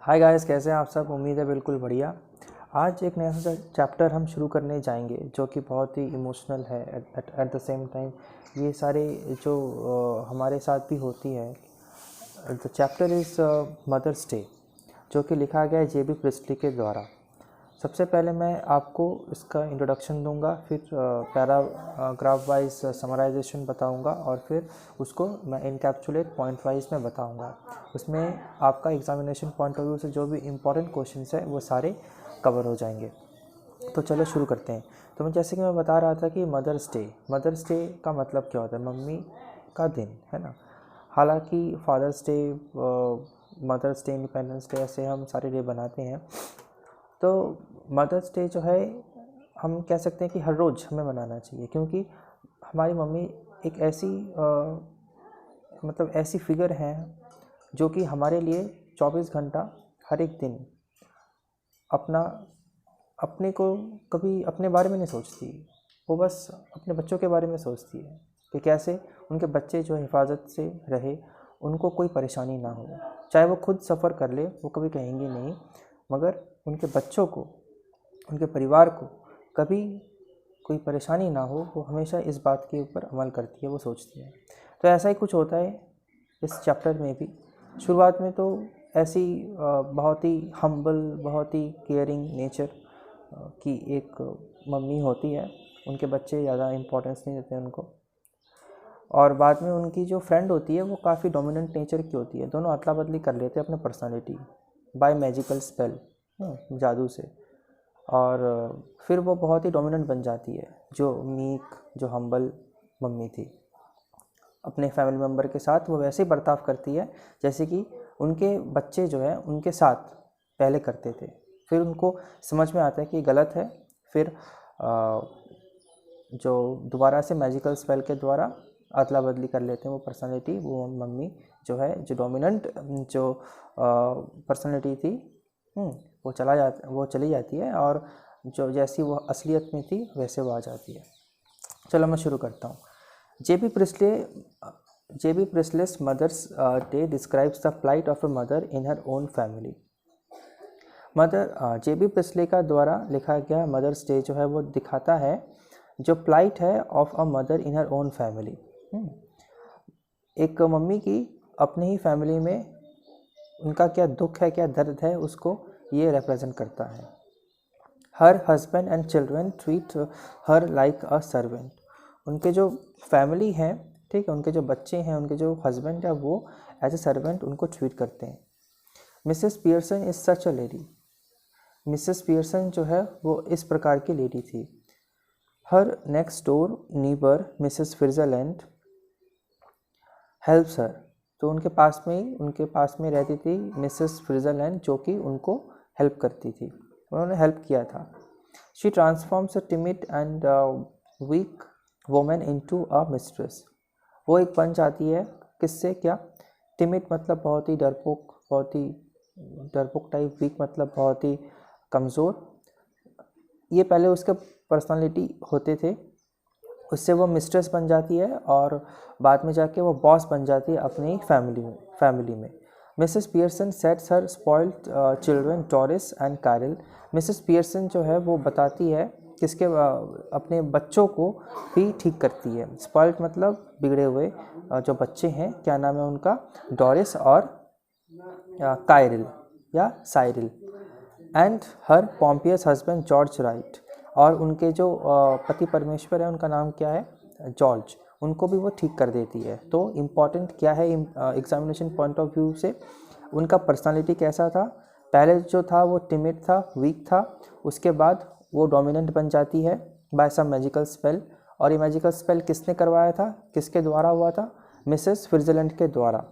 Hi guys, कैसे हैं आप सब। उम्मीद है बिल्कुल बढ़िया। आज एक नया सा चैप्टर हम शुरू करने जाएंगे जो कि बहुत ही इमोशनल है एट द सेम टाइम। ये सारे जो हमारे साथ भी होती है। The chapter is Mother's Day, जो कि लिखा गया है जेबी प्रिस्टली के द्वारा। सबसे पहले मैं आपको इसका इंट्रोडक्शन दूंगा, फिर पैराग्राफ वाइज समराइजेशन बताऊंगा और फिर उसको मैं इनकैप्सुलेट पॉइंट वाइज में बताऊंगा। उसमें आपका एग्जामिनेशन पॉइंट ऑफ व्यू से जो भी इम्पोर्टेंट क्वेश्चंस है वो सारे कवर हो जाएंगे। तो चलो शुरू करते हैं। तो जैसे कि मैं बता रहा था कि मदर्स डे का मतलब क्या होता है, मम्मी का दिन, है ना। हालांकि Father's Day, Mother's Day, Independence Day, ऐसे हम सारे डे बनाते हैं। तो मदर्स डे जो है हम कह सकते हैं कि हर रोज़ हमें मनाना चाहिए, क्योंकि हमारी मम्मी एक ऐसी मतलब ऐसी फिगर है जो कि हमारे लिए 24 घंटा हर एक दिन अपने को कभी अपने बारे में नहीं सोचती। वो बस अपने बच्चों के बारे में सोचती है कि कैसे उनके बच्चे जो हिफाजत से रहे, उनको कोई परेशानी ना हो। चाहे वो खुद सफ़र कर ले, वो कभी कहेंगी नहीं, मगर उनके बच्चों को, उनके परिवार को कभी कोई परेशानी ना हो, वो हमेशा इस बात के ऊपर अमल करती है, वो सोचती है। तो ऐसा ही कुछ होता है इस चैप्टर में भी। शुरुआत में तो ऐसी बहुत ही हम्बल, बहुत ही केयरिंग नेचर की एक मम्मी होती है। उनके बच्चे ज़्यादा इम्पोर्टेंस नहीं देते उनको, और बाद में उनकी जो फ्रेंड होती है वो काफ़ी डोमिनेंट नेचर की होती है। दोनों अदला बदली कर लेते हैं अपने पर्सनालिटी बाय मैजिकल स्पेल, जादू से। और फिर वो बहुत ही डोमिनेंट बन जाती है। जो मीक, जो हम्बल मम्मी थी, अपने फैमिली मेम्बर के साथ वो वैसे ही बर्ताव करती है जैसे कि उनके बच्चे जो है उनके साथ पहले करते थे। फिर उनको समझ में आता है कि गलत है। फिर जो दोबारा से मैजिकल स्पेल के द्वारा अदला बदली कर लेते हैं वो पर्सनालिटी। वो मम्मी जो है, जो डोमिनेंट जो पर्सनालिटी थी, वो चली जाती है, और जो जैसी वो असलियत में थी वैसे वो आ जाती है। चलो मैं शुरू करता हूँ। J B Priestley's Mother's Day describes the plight of a mother in her own family. J B Priestley का द्वारा लिखा गया मदर्स डे जो है वो दिखाता है जो प्लाइट है of a mother in her own family. एक मम्मी की अपने ही फैमिली में उनका क्या दुख है, क्या दर्द है, उसको ये रिप्रेजेंट करता है। हर husband and children treat her like a servant. उनके जो फैमिली है, ठीक है, उनके जो बच्चे हैं, उनके जो हस्बैंड है, वो एज ए सर्वेंट उनको ट्रीट करते हैं। Mrs Pearson is such a lady. Mrs Pearson जो है वो इस प्रकार की लेडी थी। Her next door neighbour Mrs Fitzgerald helps her. तो उनके पास में रहती थी मिसेस फिट्जरलैंड, जो कि उनको हेल्प करती थी, उन्होंने हेल्प किया था। She transforms a timid and weak women into a mistress. वो एक बन जाती है, किससे, क्या, टिमिड मतलब बहुत ही डरपोक टाइप, वीक मतलब बहुत ही कमज़ोर। ये पहले उसके पर्सनालिटी होते थे, उससे वो मिस्ट्रेस बन जाती है और बाद में जाके वो बॉस बन जाती है अपनी फैमिली में। Mrs Pearson sets her spoiled children Doris and Carol. Mrs Pearson जो है वो बताती है किसके अपने बच्चों को भी ठीक करती है। स्पॉइल्ड मतलब बिगड़े हुए जो बच्चे हैं, क्या नाम है उनका, डोरिस और कायरिल या Cyril. And her pompous husband George right. और उनके जो पति परमेश्वर है, उनका नाम क्या है, जॉर्ज, उनको भी वो ठीक कर देती है। तो इम्पॉर्टेंट क्या है एग्जामिनेशन पॉइंट ऑफ व्यू से, उनका पर्सनालिटी कैसा था। पहले जो था वो टिमिड था, वीक था, उसके बाद वो डोमिनेंट बन जाती है बाय सम मैजिकल स्पेल। और ये मैजिकल स्पेल किसने करवाया था, किसके द्वारा हुआ था, मिसेस फिट्जरलैंड के द्वारा।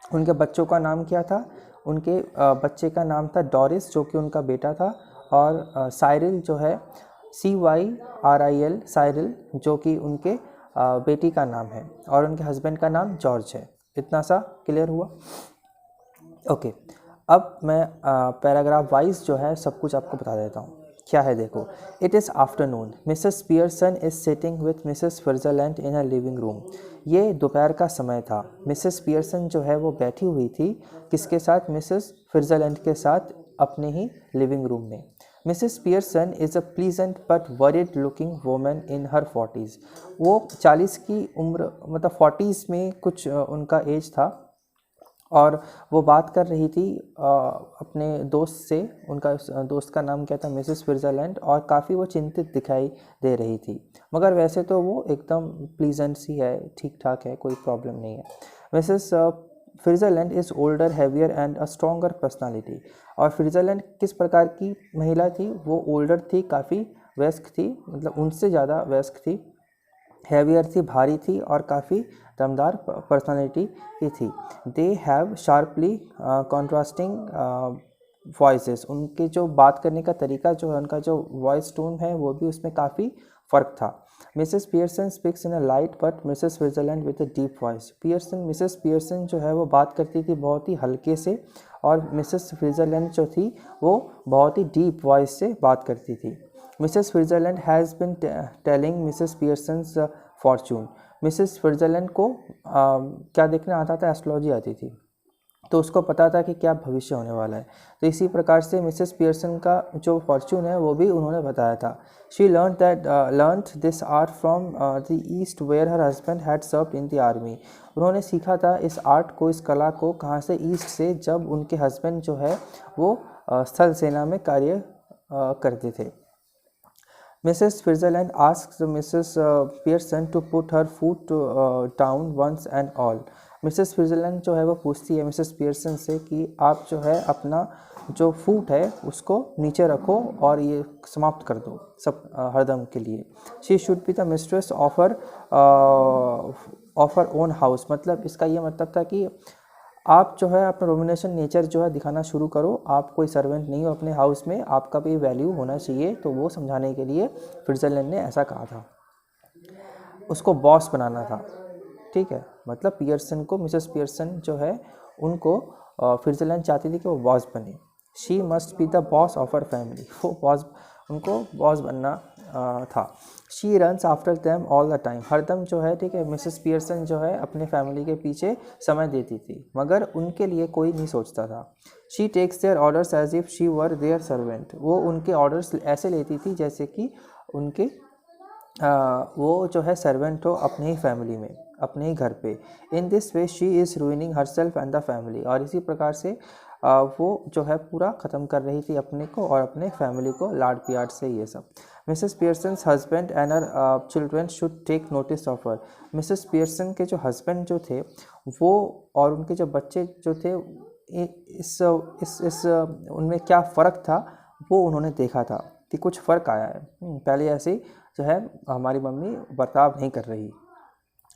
उनके बच्चों का नाम क्या था, उनके बच्चे का नाम था डोरिस, जो कि उनका बेटा था, और साइरिल जो है CYRIL, साइरिल, जो कि उनके बेटी का नाम है, और उनके हस्बैंड का नाम जॉर्ज है। इतना सा क्लियर हुआ। ओके, अब मैं पैराग्राफ वाइज जो है सब कुछ आपको बता देता हूँ क्या है देखो। It is afternoon, Mrs Pearson is sitting with Mrs Switzerland in a living room. ये दोपहर का समय था। मिसेस पियर्सन जो है वो बैठी हुई थी किसके साथ, मिसेस स्विट्जरलैंड के साथ अपने ही लिविंग रूम में। Mrs Pearson is a pleasant but worried looking woman in her 40s। वो 40 की उम्र, मतलब 40s में कुछ उनका एज था, और वो बात कर रही थी अपने दोस्त से। उनका दोस्त का नाम क्या था, मिसेस स्विट्जरलैंड, और काफ़ी वो चिंतित दिखाई दे रही थी। मगर वैसे तो वो एकदम प्लीजेंट सी है, ठीक ठाक है, कोई प्रॉब्लम नहीं है। Mrs Switzerland is older, heavier and a stronger personality. और स्विट्जरलैंड किस प्रकार की महिला थी, वो ओल्डर थी, काफ़ी वयस्क थी, मतलब उनसे ज़्यादा वयस्क थी, हैवियर थी, भारी थी, और काफ़ी दमदार पर्सनालिटी की थी। They have sharply contrasting voices. उनके जो बात करने का तरीका जो है, उनका जो वॉइस टोन है, वो भी उसमें काफ़ी फ़र्क था। Mrs Pearson speaks in a light but Mrs Switzerland with a deep voice. Mrs Pearson जो है वो बात करती थी बहुत ही हल्के से, और मिसेस स्विट्जरलैंड जो थी वो बहुत ही डीप वॉइस से बात करती थी। Mrs Switzerland has been telling Mrs Pearson's Fortune. Mrs Switzerland को क्या देखने आता था, एस्ट्रोलॉजी आती थी, तो उसको पता था कि क्या भविष्य होने वाला है। तो इसी प्रकार से मिसेस पियर्सन का जो फॉर्चून है वो भी उन्होंने बताया था। She learn this art from the east where her husband had served in the army. उन्होंने सीखा था इस आर्ट को, इस कला को, कहाँ से, ईस्ट से, जब उनके हस्बैंड जो है वो स्थल सेना में कार्य करते थे। Mrs. Switzerland asks Mrs. Pearson to put her foot down once and all. Mrs Switzerland जो है वो पूछती है मिसेस पियर्सन से कि आप जो है अपना जो फूट है उसको नीचे रखो और ये समाप्त कर दो सब हरदम के लिए। She should be the mistress of her own house. मतलब इसका ये मतलब था कि आप जो है अपना डोमिनेशन नेचर जो है दिखाना शुरू करो, आप कोई सर्वेंट नहीं हो अपने हाउस में, आपका भी वैल्यू होना चाहिए। तो वो समझाने के लिए स्विट्ज़रलैंड ने ऐसा कहा था, उसको बॉस बनाना था, ठीक है। मतलब पियर्सन को, मिसेस पियर्सन जो है उनको स्विट्ज़रलैंड चाहती थी कि वो बॉस बने। She must be the boss of her family, वो बॉस, उनको बॉस बनना था। She runs after them all the time, हरदम जो है, ठीक है, मिसेस पियर्सन जो है अपने फैमिली के पीछे समय देती थी, मगर उनके लिए कोई नहीं सोचता था। She takes their orders as if she were their servant, वो उनके ऑर्डर्स ऐसे लेती थी जैसे कि उनके वो जो है सर्वेंट हो अपने ही फैमिली में, अपने ही घर पे। इन this way she is ruining her self and the family, और इसी प्रकार से वो जो है पूरा ख़त्म कर रही थी अपने को और अपने फैमिली को, लाड प्यार से ये सब। Mrs Pearson's husband and her children should take notice of her. Mrs Pearson के जो हस्बैंड जो थे वो और उनके जो बच्चे जो थे, इस उनमें क्या फ़र्क था वो उन्होंने देखा था कि कुछ फ़र्क आया है। पहले ऐसे जो है हमारी मम्मी बर्ताव नहीं कर रही।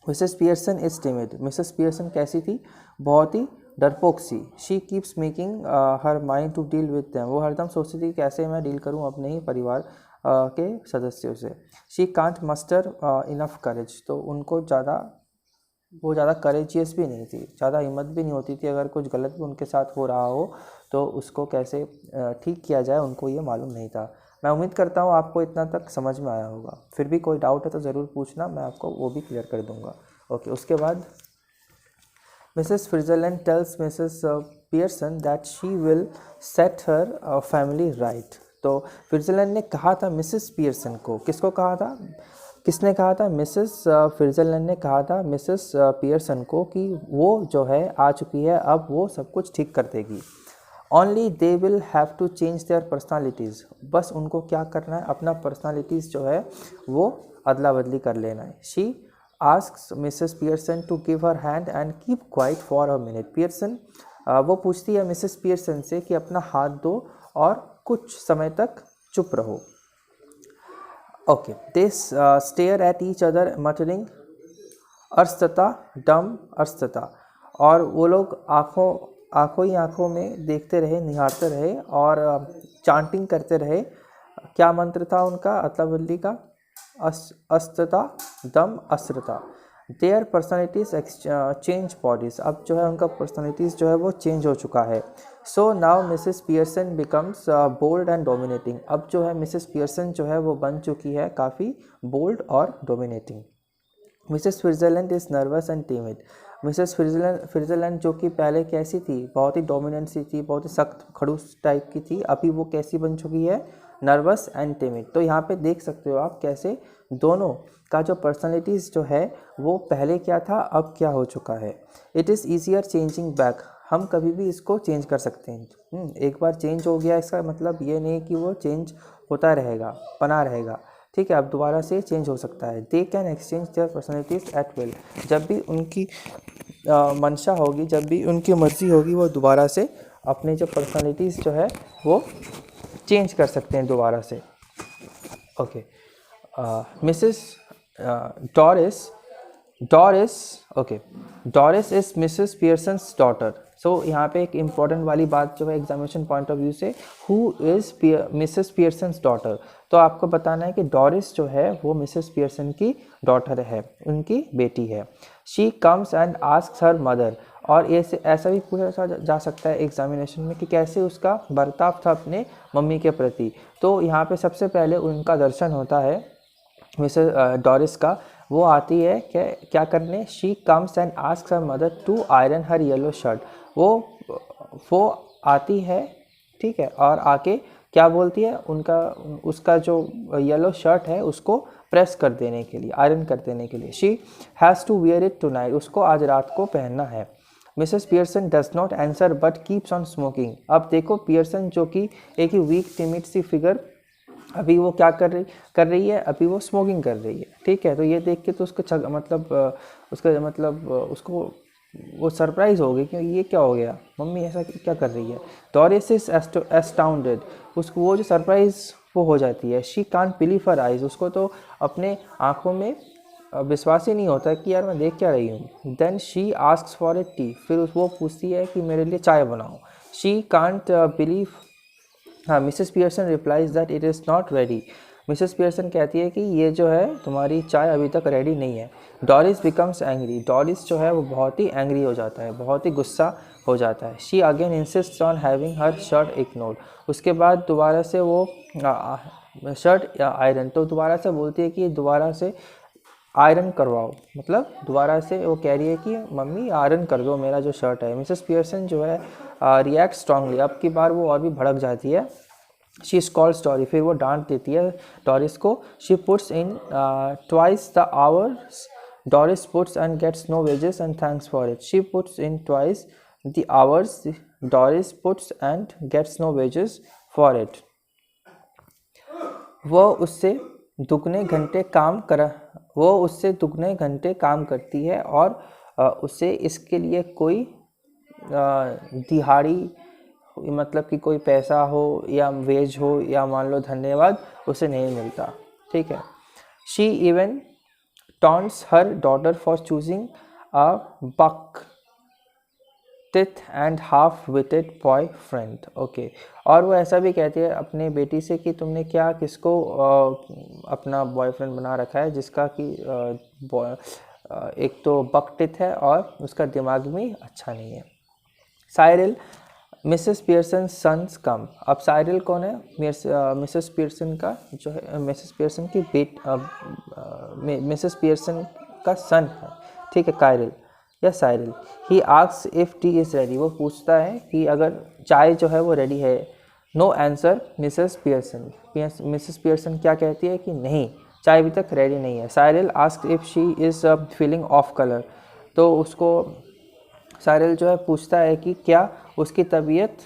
Mrs Pearson is timid, Mrs Pearson कैसी थी, बहुत ही डरपोक सी। She keeps making her mind to deal with them, वो हरदम सोचती थी कैसे मैं डील करूं अपने ही परिवार के सदस्यों से। She can't muster enough courage, तो उनको वो ज़्यादा करेजियस भी नहीं थी, ज़्यादा हिम्मत भी नहीं होती थी, अगर कुछ गलत भी उनके साथ हो रहा हो तो उसको कैसे ठीक किया जाए उनको ये मालूम नहीं था। मैं उम्मीद करता हूँ आपको इतना तक समझ में आया होगा। फिर भी कोई डाउट है तो ज़रूर पूछना, मैं आपको वो भी क्लियर कर दूँगा। ओके, उसके बाद Mrs Switzerland tells Mrs Pearson that she will set her family right. तो स्विट्ज़रलैंड ने कहा था मिसेस पियर्सन को, किसको कहा था, किसने कहा था, मिसेस स्विट्ज़रलैंड ने कहा था मिसेस पियर्सन को कि वो जो है आ चुकी है, अब वो सब कुछ ठीक कर देगी। Only they will have to change their personalities, बस उनको क्या करना है, अपना पर्सनालिटीज़ जो है वो अदला बदली कर लेना है। She asks Mrs Pearson to give her hand and keep quiet for a minute. Pearson वो पूछती है मिसेस पियर्सन से कि अपना हाथ दो और कुछ समय तक चुप रहो। Okay, they stare at each other muttering अर्स्तता डम अर्स्तता, और वो लोग आँखों ही आँखों में देखते रहे, निहारते रहे और चांटिंग करते रहे। क्या मंत्र था उनका, अदला बदली का, अस्त्रता दम अस्त्रता। देयर पर्सनैलिटीज चेंज बॉडीज, अब जो है उनका पर्सनैलिटीज़ जो है वो चेंज हो चुका है। So now Mrs Pearson becomes bold and dominating, अब जो है मिसेस पियर्सन जो है वो बन चुकी है काफ़ी बोल्ड और dominating. Mrs Switzerland is nervous and timid, Mrs Switzerland जो कि पहले कैसी थी, बहुत ही डोमिनेंट सी थी, बहुत ही सख्त खड़ूस टाइप की थी, अभी वो कैसी बन चुकी है, नर्वस एंड टिमिड। तो यहाँ पे देख सकते हो आप कैसे दोनों का जो पर्सनैलिटीज़ जो है वो पहले क्या था अब क्या हो चुका है। It is easier changing back, हम कभी भी इसको चेंज कर सकते हैं। एक बार चेंज हो गया इसका मतलब ये नहीं कि वो चेंज होता रहेगा, बना रहेगा, ठीक है, अब दोबारा से चेंज हो सकता है। They can exchange their personalities at will, जब भी उनकी मंशा होगी, जब भी उनकी मर्ज़ी होगी, वो दोबारा से अपनी जो पर्सनैलिटीज़ जो है वो चेंज कर सकते हैं दोबारा से। Okay, Mrs Doris okay, Doris is Mrs Pearson's daughter. So यहाँ पे एक इम्पॉर्टेंट वाली बात जो है एग्जामिनेशन पॉइंट ऑफ व्यू से, who is Mrs Pearson's daughter, तो आपको बताना है कि डॉरिस जो है वो मिसेस पियर्सन की डॉटर है, उनकी बेटी है। She comes and asks her mother, और ऐसा भी पूछा जा सकता है एग्जामिनेशन में कि कैसे उसका बर्ताव था अपने मम्मी के प्रति। तो यहाँ पे सबसे पहले उनका दर्शन होता है मिसेस डॉरिस का, वो आती है क्या करने, she comes and asks her mother to iron her yellow shirt, वो आती है, ठीक है, और आके क्या बोलती है, उसका जो येलो शर्ट है उसको प्रेस कर देने के लिए, आयरन कर देने के लिए। She has to wear it tonight, उसको आज रात को पहनना है। Mrs Pearson does not answer but keeps on smoking, अब देखो पियर्सन जो कि एक ही वीक टिमिड सी फिगर, अभी वो क्या कर रही है, अभी वो स्मोकिंग कर रही है, ठीक है। तो ये देख के तो उसको उसको वो सरप्राइज हो गई कि ये क्या हो गया, मम्मी ऐसा क्या कर रही है। डॉरिस इज एस्टाउंडेड, उसको वो जो सरप्राइज वो हो जाती है। She can't believe her eyes, उसको तो अपने आँखों में विश्वास ही नहीं होता कि यार मैं देख क्या रही हूँ। Then she asks for a tea, फिर वो पूछती है कि मेरे लिए चाय बनाओ। शी कांट बिलीव, हाँ, Mrs Pearson replies that it is not ready, Mrs Pearson कहती है कि ये जो है तुम्हारी चाय अभी तक रेडी नहीं है। डॉरिस बिकम्स एंग्री, डॉरिस जो है वो बहुत ही एंग्री हो जाता है, बहुत ही गुस्सा हो जाता है। She again insist on having her shirt ignored, उसके बाद दोबारा से वो शर्ट आयरन, तो दोबारा से बोलती है कि दोबारा से आयरन करवाओ, मतलब दोबारा से वो कह रही है कि मम्मी आयरन कर दो मेरा जो शर्ट है। मिसेस पियर्सन जो है रिएक्ट स्ट्रांगली, अब की बार वो और भी भड़क जाती है। शी कॉल्स डॉरी, फिर वो डांट देती है डॉरिस को। She puts in twice the hours, Doris puts and gets no wages and thanks for it. She puts in twice the hours, Doris puts and gets no wages for it, वो उससे दुगने घंटे काम करती है और उसे इसके लिए कोई दिहाड़ी, मतलब कि कोई पैसा हो या वेज हो या मान लो धन्यवाद उसे नहीं मिलता, ठीक है। She even taunts her daughter for choosing a buck teeth and half witted boyfriend, okay. और वो ऐसा भी कहती है अपने बेटी से कि तुमने क्या किसको अपना बॉयफ्रेंड बना रखा है जिसका कि एक तो बक टिथ है और उसका दिमाग भी अच्छा नहीं है। साइरिल, मिसेस पियर्सन सन्स कम, अब साइरिल कौन है, मिसेस पियर्सन का जो है, मिसेस पियर्सन की मिसेस पियर्सन का सन है, ठीक है, कायरिल या Cyril. He asks if T is ready, वो पूछता है कि अगर चाय जो है वो रेडी है। No answer Mrs Pearson, Mrs Pearson क्या कहती है कि नहीं, चाय अभी तक रेडी नहीं है। Cyril asks if she is feeling of colour, तो उसको साइरिल जो है पूछता है कि क्या उसकी तबीयत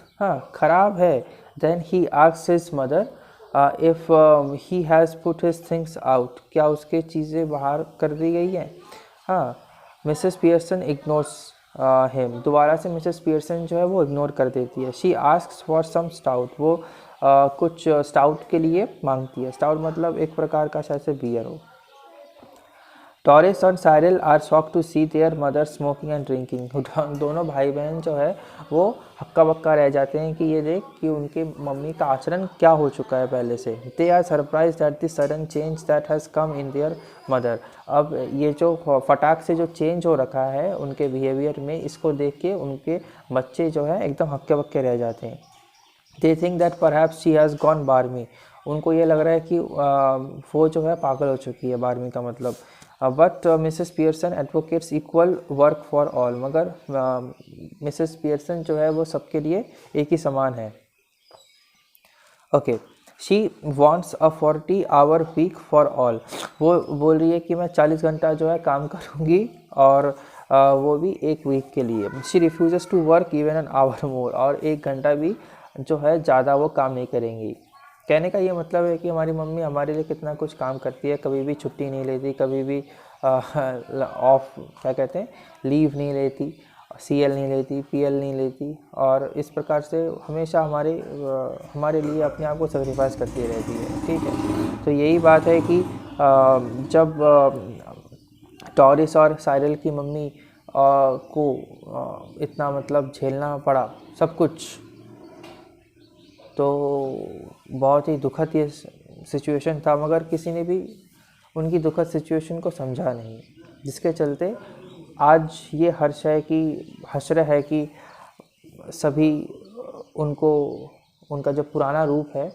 ख़राब है। Then he asks his mother if he has put his things out, क्या उसके चीज़ें बाहर कर दी गई हैं। हाँ, मिसेस पियर्सन इग्नोर्स हिम, दोबारा से मिसेस पियर्सन जो है वो इग्नोर कर देती है। She asks for some stout, वो कुछ स्टाउट के लिए मांगती है। स्टाउट मतलब एक प्रकार का शायद से बियर हो। टॉरिस और Cyril are shock to see their mother smoking and drinking. दोनों भाई बहन जो है वो हक्का बक्का रह जाते हैं कि ये देख कि उनके मम्मी का आचरण क्या हो चुका है पहले से। They are surprise at the sudden change that has come in their mother. अब ये जो फटाक से जो चेंज हो रखा है उनके बिहेवियर में, इसको देख के उनके बच्चे जो है एकदम हक्के बक्के रह जाते हैं। They think that perhaps she has gone बारहवीं। उनको ये लग रहा है कि वो जो है पागल हो चुकी है, बारहवीं का मतलब। But Mrs Pearson advocates equal work for all. मगर मिसेस पियर्सन जो है वो सबके लिए एक ही समान है। Okay, she wants a 40 hour week for all. वो बोल रही है कि मैं 40 घंटा जो है काम करूँगी, और वो भी एक वीक के लिए। She refuses to work even an hour more. और 1 घंटा भी जो है ज़्यादा वो काम नहीं करेंगी। कहने का ये मतलब है कि हमारी मम्मी हमारे लिए कितना कुछ काम करती है, कभी भी छुट्टी नहीं लेती, कभी भी ऑफ क्या कहते हैं लीव नहीं लेती, CL नहीं लेती, PL नहीं लेती, और इस प्रकार से हमेशा हमारे लिए अपने आप को सेक्रीफाइस करती रहती है। ठीक है, तो यही बात है कि जब टॉरिस और साइरल की मम्मी को इतना मतलब झेलना पड़ा सब कुछ, तो बहुत ही दुखद ये सिचुएशन था। मगर किसी ने भी उनकी दुखद सिचुएशन को समझा नहीं, जिसके चलते आज ये हश्र है कि सभी उनको उनका जो पुराना रूप है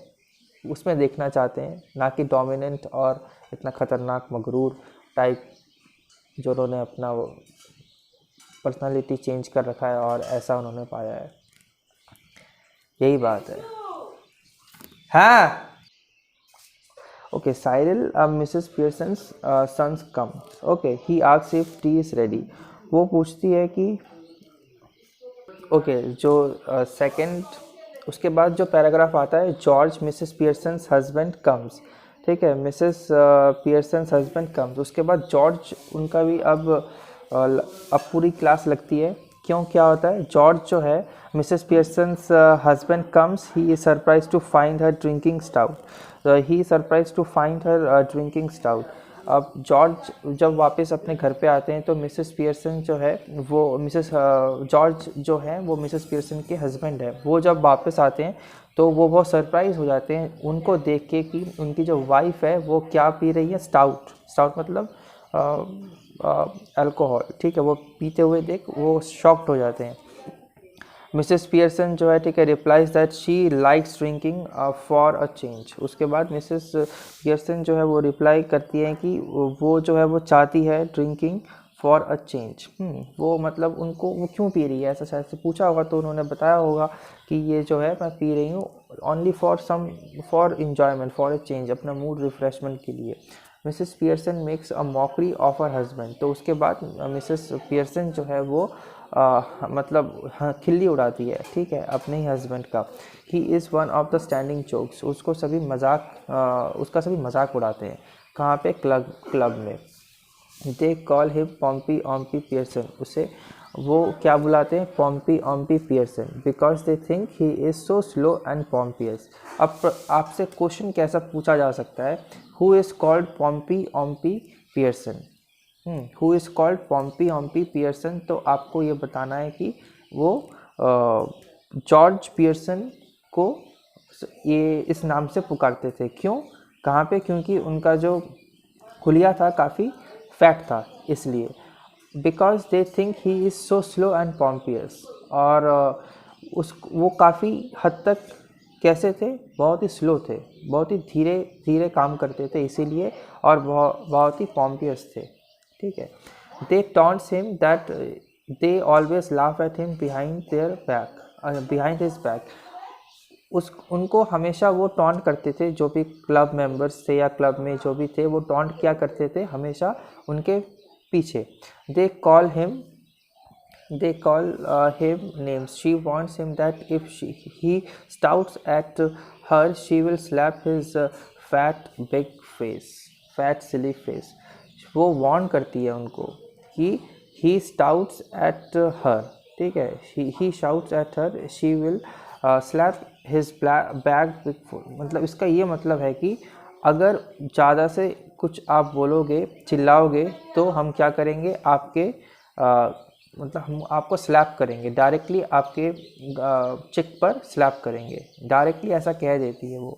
उसमें देखना चाहते हैं, ना कि डोमिनेंट और इतना ख़तरनाक मगरूर टाइप जो उन्होंने अपना वो पर्सनालिटी चेंज कर रखा है और ऐसा उन्होंने पाया है। यही बात है। हाँ, okay, Cyril Mrs Pearson's sons come. Okay, he asks if tea is ready. वो पूछती है कि ओके, जो सेकंड उसके बाद जो पैराग्राफ आता है, George Mrs Pearson's husband comes. ठीक है, मिसेस पियर्सन्स हस्बैंड कम्स। उसके बाद जॉर्ज उनका भी अब पूरी क्लास लगती है। क्यों, क्या होता है, जॉर्ज जो है Mrs Pearson's husband comes, he is surprise to find her drinking stout. He surprise to find her drinking stout. अब जॉर्ज जब वापस अपने घर पे आते हैं तो मिसेस पियर्सन जो है वो जॉर्ज जो है वो मिसेस पियर्सन के हस्बैंड है। वो जब वापस आते हैं तो वो बहुत सरप्राइज़ हो जाते हैं उनको देख के कि उनकी जो वाइफ है वो क्या पी रही है, स्टाउट मतलब अल्कोहल। ठीक है, वो पीते हुए देख वो शॉक्ड हो जाते हैं। मिसेस पियर्सन जो है, ठीक है, replies that she likes drinking for a change. उसके बाद मिसेस पियर्सन जो है वो रिप्लाई करती है कि वो जो है वो चाहती है ड्रिंकिंग फॉर अ चेंज। वो मतलब उनको वो क्यों पी रही है, ऐसा शायद से पूछा होगा तो उन्होंने बताया होगा कि ये जो है मैं पी रही हूँ only for enjoyment, for a change, अपना मूड रिफ्रेशमेंट के लिए। Mrs Pearson makes a mockery of her husband. तो उसके बाद मिसेस पियर्सन जो है वो मतलब खिल्ली उड़ाती है, ठीक है, अपने ही हस्बैंड का। He is one of the standing jokes. उसका सभी मजाक उड़ाते हैं। कहाँ पे, क्लब में। They call him Pompy ompy Pearson. उसे वो क्या बुलाते हैं, Pompy ompy Pearson, because they think he is so slow and pompous. अब आपसे क्वेश्चन कैसा पूछा जा सकता है, who is called Pompy ompy Pearson, who is called Pompy ompy Pearson. तो आपको ये बताना है कि वो जॉर्ज पियर्सन को ये इस नाम से पुकारते थे। क्यों, कहाँ पे, क्योंकि उनका जो खुलिया था काफ़ी फैट था, इसलिए। Because they think he is so slow and pompous. और वो काफ़ी हद तक कैसे थे, बहुत ही स्लो थे, बहुत ही धीरे धीरे काम करते थे इसीलिए, और बहुत ही पॉम्पियस थे। ठीक है, they taunts him that they always laugh at him behind his back. उनको हमेशा वो टॉन्ट करते थे, जो भी क्लब मेंबर्स थे या क्लब में जो भी थे, वो टॉन्ट क्या करते थे हमेशा उनके पीछे। दे call him names. She wants him that if he stouts at her, she will slap his fat big face, fat silly face. वो वार्न करती है उनको कि he stouts at her, ठीक है, he shouts at her, she will slap his bag big foot। मतलब इसका ये मतलब है कि अगर ज़्यादा से कुछ आप बोलोगे, चिल्लाओगे, तो हम क्या करेंगे, आपके मतलब हम आपको स्लैप करेंगे, डायरेक्टली आपके चिक पर स्लैप करेंगे, डायरेक्टली ऐसा कह देती है वो।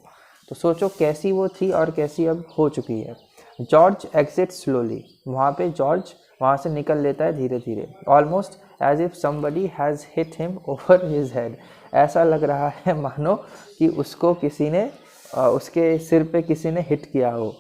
तो सोचो कैसी वो थी और कैसी अब हो चुकी है। जॉर्ज एग्जिट स्लोली, वहाँ पे जॉर्ज वहाँ से निकल लेता है धीरे धीरे, almost as if somebody has hit him over his head, ऐसा लग रहा है मानो कि उसको किसी ने उसके सिर पे किसी ने हिट किया हो।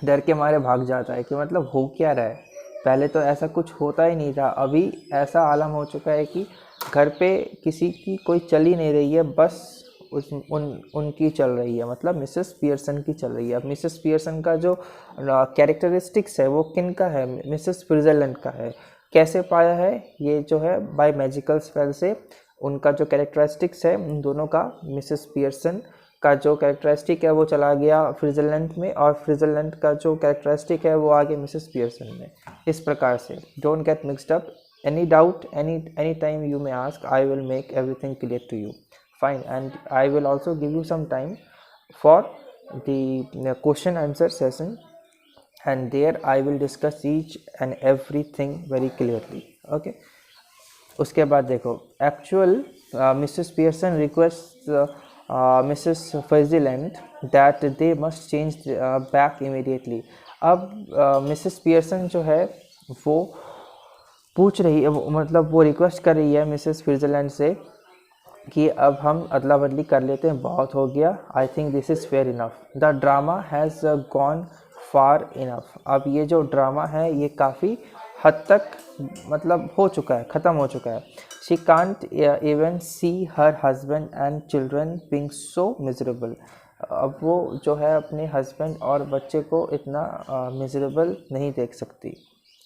डर के मारे भाग जाता है कि मतलब हो क्या रहा है, पहले तो ऐसा कुछ होता ही नहीं था, अभी ऐसा आलम हो चुका है कि घर पे किसी की कोई चल ही नहीं रही है, बस उनकी चल रही है, मतलब मिसेस पियर्सन की चल रही है। अब मिसेस पियर्सन का जो कैरेक्टरिस्टिक्स है वो किन का है, मिसेस स्विट्ज़रलैंड का है। कैसे पाया है, ये जो है बाय मैजिकल स्पेल से उनका जो कैरेक्टरिस्टिक्स है उन दोनों का, मिसेस पियर्सन का जो कैरेक्टरिस्टिक है वो चला गया स्विट्ज़रलैंड में, और स्विट्ज़रलैंड का जो कैरेक्टरिस्टिक है वो आ गया मिसेस पियर्सन में। इस प्रकार से don't get mixed up, any doubt any time you may ask, I will make everything clear to you, fine, and I will also give you some time for the question answer session, and there I will discuss each and everything very clearly, okay। उसके बाद देखो, actual Mrs Pearson request Mrs Switzerland that they must change back immediately. अब Mrs Pearson जो है वो पूछ रही है, मतलब वो रिक्वेस्ट कर रही है मिसेस स्विट्ज़रलैंड से कि अब हम अदला बदली कर लेते हैं, बहुत हो गया, I think this is fair enough, the drama has gone far enough. अब ये जो ड्रामा है ये काफ़ी हद तक मतलब हो चुका है, ख़त्म हो चुका है। She can't even see her husband and children being so miserable. अब वो जो है अपने हस्बैंड और बच्चे को इतना मिजरेबल नहीं देख सकती,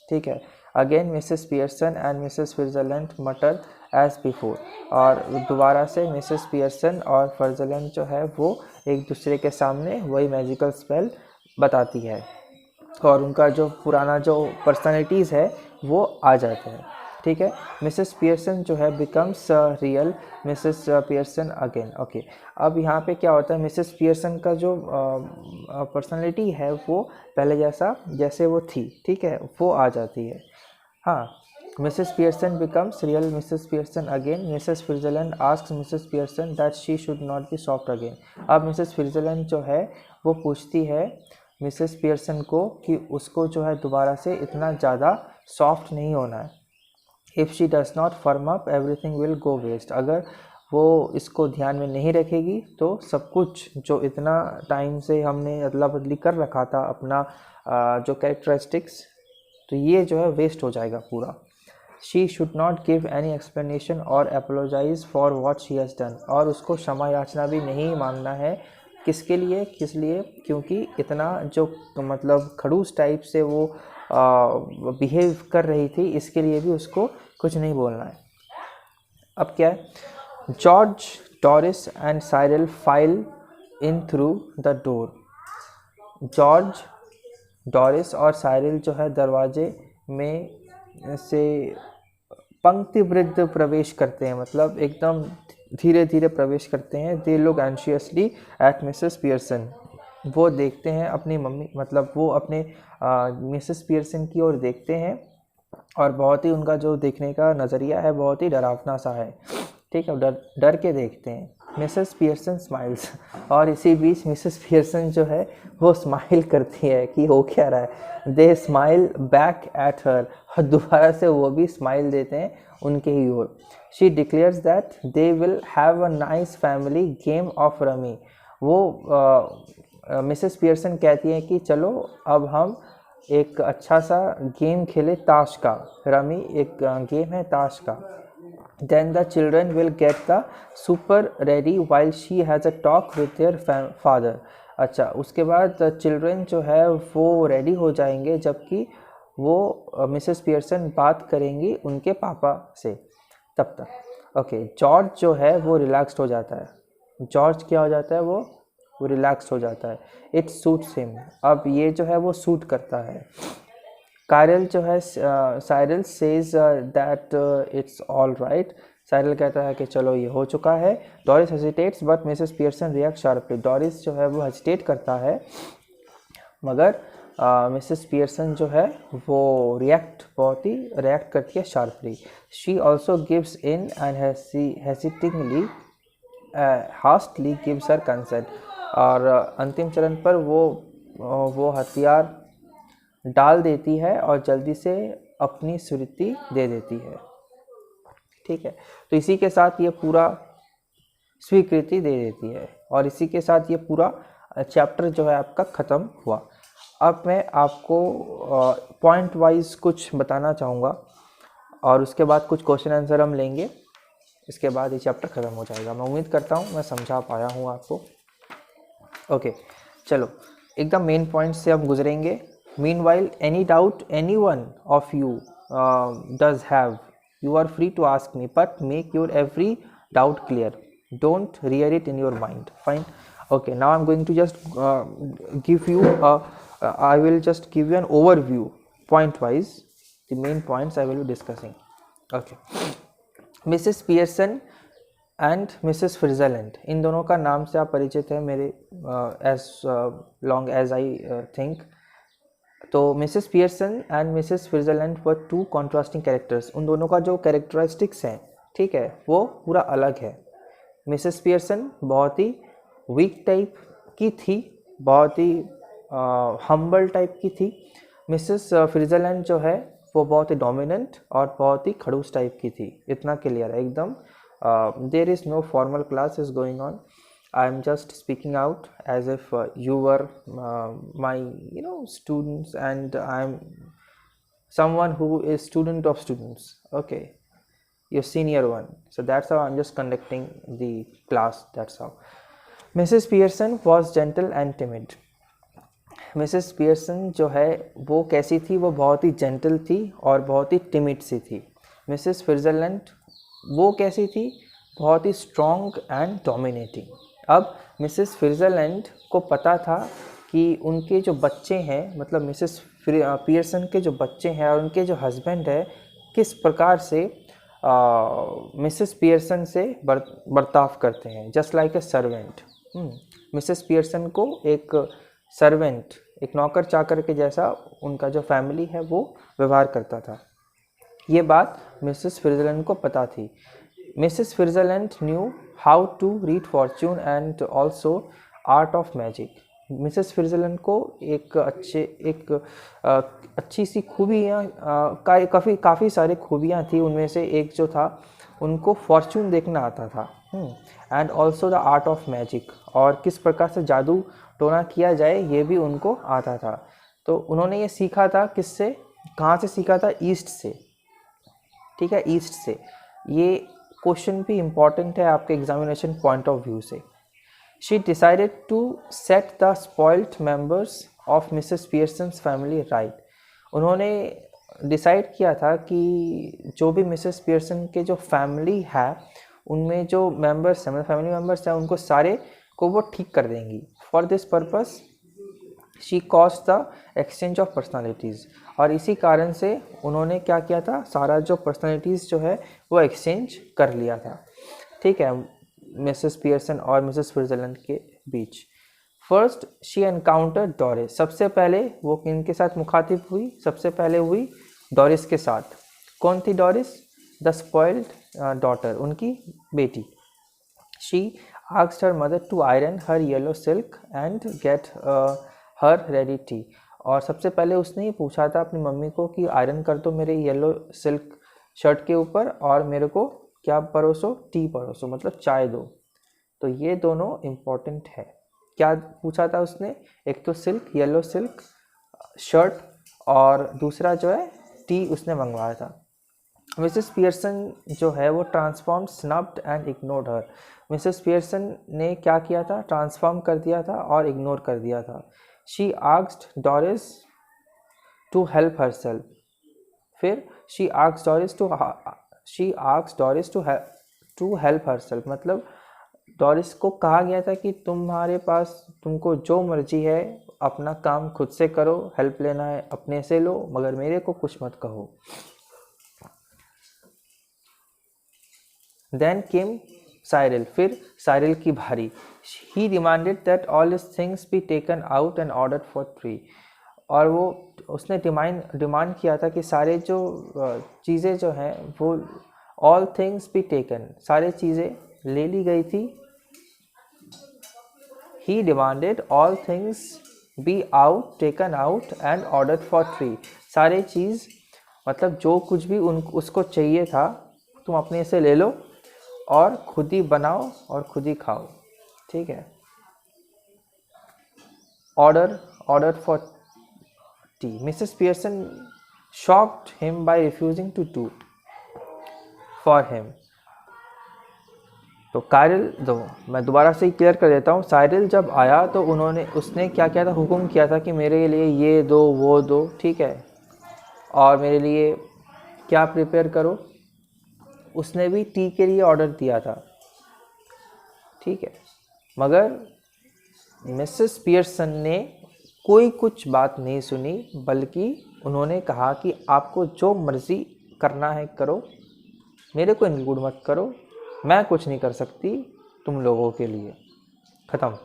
ठीक है। Again Mrs Pearson and Mrs Switzerland मटर एज बिफोर, और दोबारा से मिसेस पियर्सन और स्विट्ज़रलैंड जो है वो एक दूसरे के सामने वही मैजिकल स्पेल बताती है, और उनका जो पुराना जो पर्सनालिटीज़ है वो आ जाते हैं, ठीक है। मिसेस पियर्सन जो है becomes real Mrs Pearson again, okay. अब यहाँ पे क्या होता है, मिसेस पियर्सन का जो पर्सनालिटी है वो पहले जैसे वो थी, ठीक है, वो आ जाती है। हाँ, Mrs Pearson becomes real Mrs Pearson again, Mrs Switzerland asks Mrs Pearson that she should not be soft again. अब मिसेस स्विट्ज़रलैंड जो है वो पूछती है मिसेस पियर्सन को कि उसको जो है दोबारा से इतना ज़्यादा सॉफ्ट नहीं होना है। If she does not firm up everything will go waste, अगर वो इसको ध्यान में नहीं रखेगी तो सब कुछ जो इतना टाइम से हमने अदला बदली कर रखा था अपना जो कैरेक्टरिस्टिक्स, तो ये जो है वेस्ट हो जाएगा पूरा। She should not give any explanation और apologise for what she has done, और उसको क्षमा याचना भी नहीं मांगना है। किसके लिए, किस लिए, क्योंकि इतना जो मतलब खड़ूस टाइप से वो बिहेव कर रही थी, इसके लिए भी उसको कुछ नहीं बोलना है। अब क्या है, George, Doris and Cyril file in through the door. George, Doris और साइरल जो है दरवाजे में से पंक्तिबद्ध प्रवेश करते हैं, मतलब एकदम धीरे धीरे प्रवेश करते हैं। They look anxiously eight Mrs Pearson, वो देखते हैं अपनी मम्मी, मतलब वो अपने मिसेस पियर्सन की ओर देखते हैं, और बहुत ही उनका जो देखने का नज़रिया है बहुत ही डरावना सा है, ठीक है, डर के देखते हैं। मिसेस पियर्सन स्माइल्स, और इसी बीच मिसेस पियर्सन जो है वो स्माइल करती है कि हो क्या रहा है। They smile back at her, और दोबारा से वो भी स्माइल देते हैं उनके ही ओर। She declares that they will have a nice family game of rummy. वो मिसेस पियर्सन कहती हैं कि चलो अब हम एक अच्छा सा गेम खेले ताश का, रमी एक गेम है ताश का। Then the children will get the super ready while she has a talk with their father। अच्छा, उसके बाद चिल्ड्रन जो है वो रेडी हो जाएंगे जबकि वो मिसेस पियर्सन बात करेंगी उनके पापा से तब तक, ओके। जॉर्ज जो है वो रिलैक्स्ड हो जाता है, जॉर्ज क्या हो जाता है, वो रिलैक्स्ड हो जाता है। इट सूट्स हिम, अब ये जो है वो सूट करता है। कायरल जो है, Cyril says that it's all right, Cyril कहता है कि चलो ये हो चुका है। Doris hesitates but Mrs Pearson react sharply, Doris जो है वो हेजिटेट करता है, मगर मिसेस पियर्सन जो है वो बहुत ही रिएक्ट करती है sharply. She also gives in and hesitatingly hastily gives her consent. और अंतिम चरण पर वो हथियार डाल देती है और जल्दी से अपनी स्वीकृति दे देती है. ठीक है, तो इसी के साथ ये पूरा स्वीकृति दे देती है और इसी के साथ ये पूरा चैप्टर जो है आपका ख़त्म हुआ. अब मैं आपको पॉइंट वाइज कुछ बताना चाहूँगा और उसके बाद कुछ क्वेश्चन आंसर हम लेंगे. इसके बाद ये चैप्टर ख़त्म हो जाएगा. मैं उम्मीद करता हूँ मैं समझा पाया हूँ आपको. ओके, चलो एकदम मेन पॉइंट से हम गुजरेंगे. Meanwhile any doubt anyone of you does have, you are free to ask me, but make your every doubt clear. Don't rear it in your mind. Fine. Okay, now I'm going to just give you I will just give you an overview point wise, the main points I will be discussing. Okay, Mrs. Pearson and Mrs Switzerland, इन दोनों का नाम से आप परिचित हैं मेरे as long as I think. तो Mrs Pearson and Mrs Switzerland were two contrasting characters. उन दोनों का जो कैरेक्टरिस्टिक्स हैं, ठीक है, वो पूरा अलग है. मिसेस पियर्सन बहुत ही वीक टाइप की थी, बहुत ही हम्बल टाइप की थी. मिसेस स्विट्ज़रलैंड जो है वो बहुत ही डोमिनेंट और बहुत ही खड़ूस टाइप की थी. इतना क्लियर है एकदम. There is no formal class is going on. I am just speaking out as if you were my students, and I am someone who is student of students. Okay, your senior one. So that's how I'm just conducting the class. That's how. Mrs. Pearson was gentle and timid. Mrs. Pearson जो है वो कैसी थी? वो बहुत ही gentle थी और बहुत ही timid सी थी. Mrs. Switzerland वो कैसी थी? बहुत ही strong and dominating. अब मिसेस स्विट्ज़रलैंड को पता था कि उनके जो बच्चे हैं, मतलब मिसेस पियर्सन के जो बच्चे हैं और उनके जो हस्बैंड है, किस प्रकार से मिसेस पियर्सन से बर्ताव करते हैं. Just like a servant. Mrs Pearson को एक सर्वेंट, एक नौकर चाकर के जैसा उनका जो फैमिली है वो व्यवहार करता था. ये बात मिसेस स्विट्ज़रलैंड को पता थी. Mrs. Switzerland knew how to read fortune and also art of magic. Mrs Switzerland को एक अच्छी सी खूबियाँ काफ़ी सारी खूबियाँ थी. उनमें से एक जो था, उनको फॉर्च्यून देखना आता था and also the art of magic, और किस प्रकार से जादू टोना किया जाए ये भी उनको आता था. तो उन्होंने ये सीखा था किससे, कहाँ से सीखा था? ईस्ट से. ठीक है, ईस्ट से. ये क्वेश्चन भी इम्पॉर्टेंट है आपके एग्जामिनेशन पॉइंट ऑफ व्यू से. She decided to set the spoiled members of Mrs Pearson's family right. उन्होंने डिसाइड किया था कि जो भी मिसेस पियर्सन के जो फैमिली है उनमें जो मेंबर्स हैं, मतलब फैमिली मेंबर्स हैं, उनको सारे को वो ठीक कर देंगी. For this purpose she caused the exchange of personalities. और इसी कारण से उन्होंने क्या किया था, सारा जो पर्सनालिटीज़ जो है वो एक्सचेंज कर लिया था. ठीक है, मिसेस पियर्सन और मिसेस स्विट्ज़रलैंड के बीच. First she encounter Doris. सबसे पहले वो किनके साथ मुखातिब हुई? सबसे पहले हुई डोरिस के साथ. कौन थी डोरिस? द स्पॉइल्ड डॉटर, उनकी बेटी. She asked her mother to iron her yellow silk and get her ready tea. और सबसे पहले उसने ही पूछा था अपनी मम्मी को कि आयरन कर दो मेरे येलो सिल्क शर्ट के ऊपर और मेरे को क्या परोसो? टी परोसो, मतलब चाय दो. तो ये दोनों इम्पॉर्टेंट है. क्या पूछा था उसने? एक तो सिल्क, येलो सिल्क शर्ट, और दूसरा जो है टी उसने मंगवाया था. मिसेस पियर्सन जो है वो transform, snubbed and ignored her. Mrs Pearson ने क्या किया था? ट्रांसफॉर्म कर दिया था और इग्नोर कर दिया था. She asked Doris to help herself. फिर she asked Doris to help herself. मतलब डोरिस को कहा गया था कि तुमको जो मर्जी है अपना काम खुद से करो, हेल्प लेना है अपने से लो, मगर मेरे को कुछ मत कहो. Then came Cyril. फिर साइरिल की भारी. He demanded that all his things be taken out and ordered for 3. और वो उसने डिमांड किया था कि सारे जो चीज़ें जो हैं वो ऑल थिंग्स बी टेकन, सारे चीज़ें ले ली गई थी। He demanded all things be out taken out and order for free, सारे चीज़ मतलब जो कुछ भी उसको चाहिए था तुम अपने से ले लो और खुद ही बनाओ और खुद ही खाओ, ठीक है। Order for tea, Mrs Pearson shocked him by refusing to do for him. तो कायरल, दो मैं दोबारा से क्लियर कर देता हूँ। साइरिल जब आया तो उसने क्या किया था, हुक्म किया था कि मेरे लिए ये दो वो दो, ठीक है, और मेरे लिए क्या प्रिपेयर करो। उसने भी टी के लिए ऑर्डर दिया था, ठीक है, मगर मिसेस पियर्सन ने कोई कुछ बात नहीं सुनी, बल्कि उन्होंने कहा कि आपको जो मर्ज़ी करना है करो, मेरे को इंक्लूड मत करो, मैं कुछ नहीं कर सकती तुम लोगों के लिए, ख़त्म।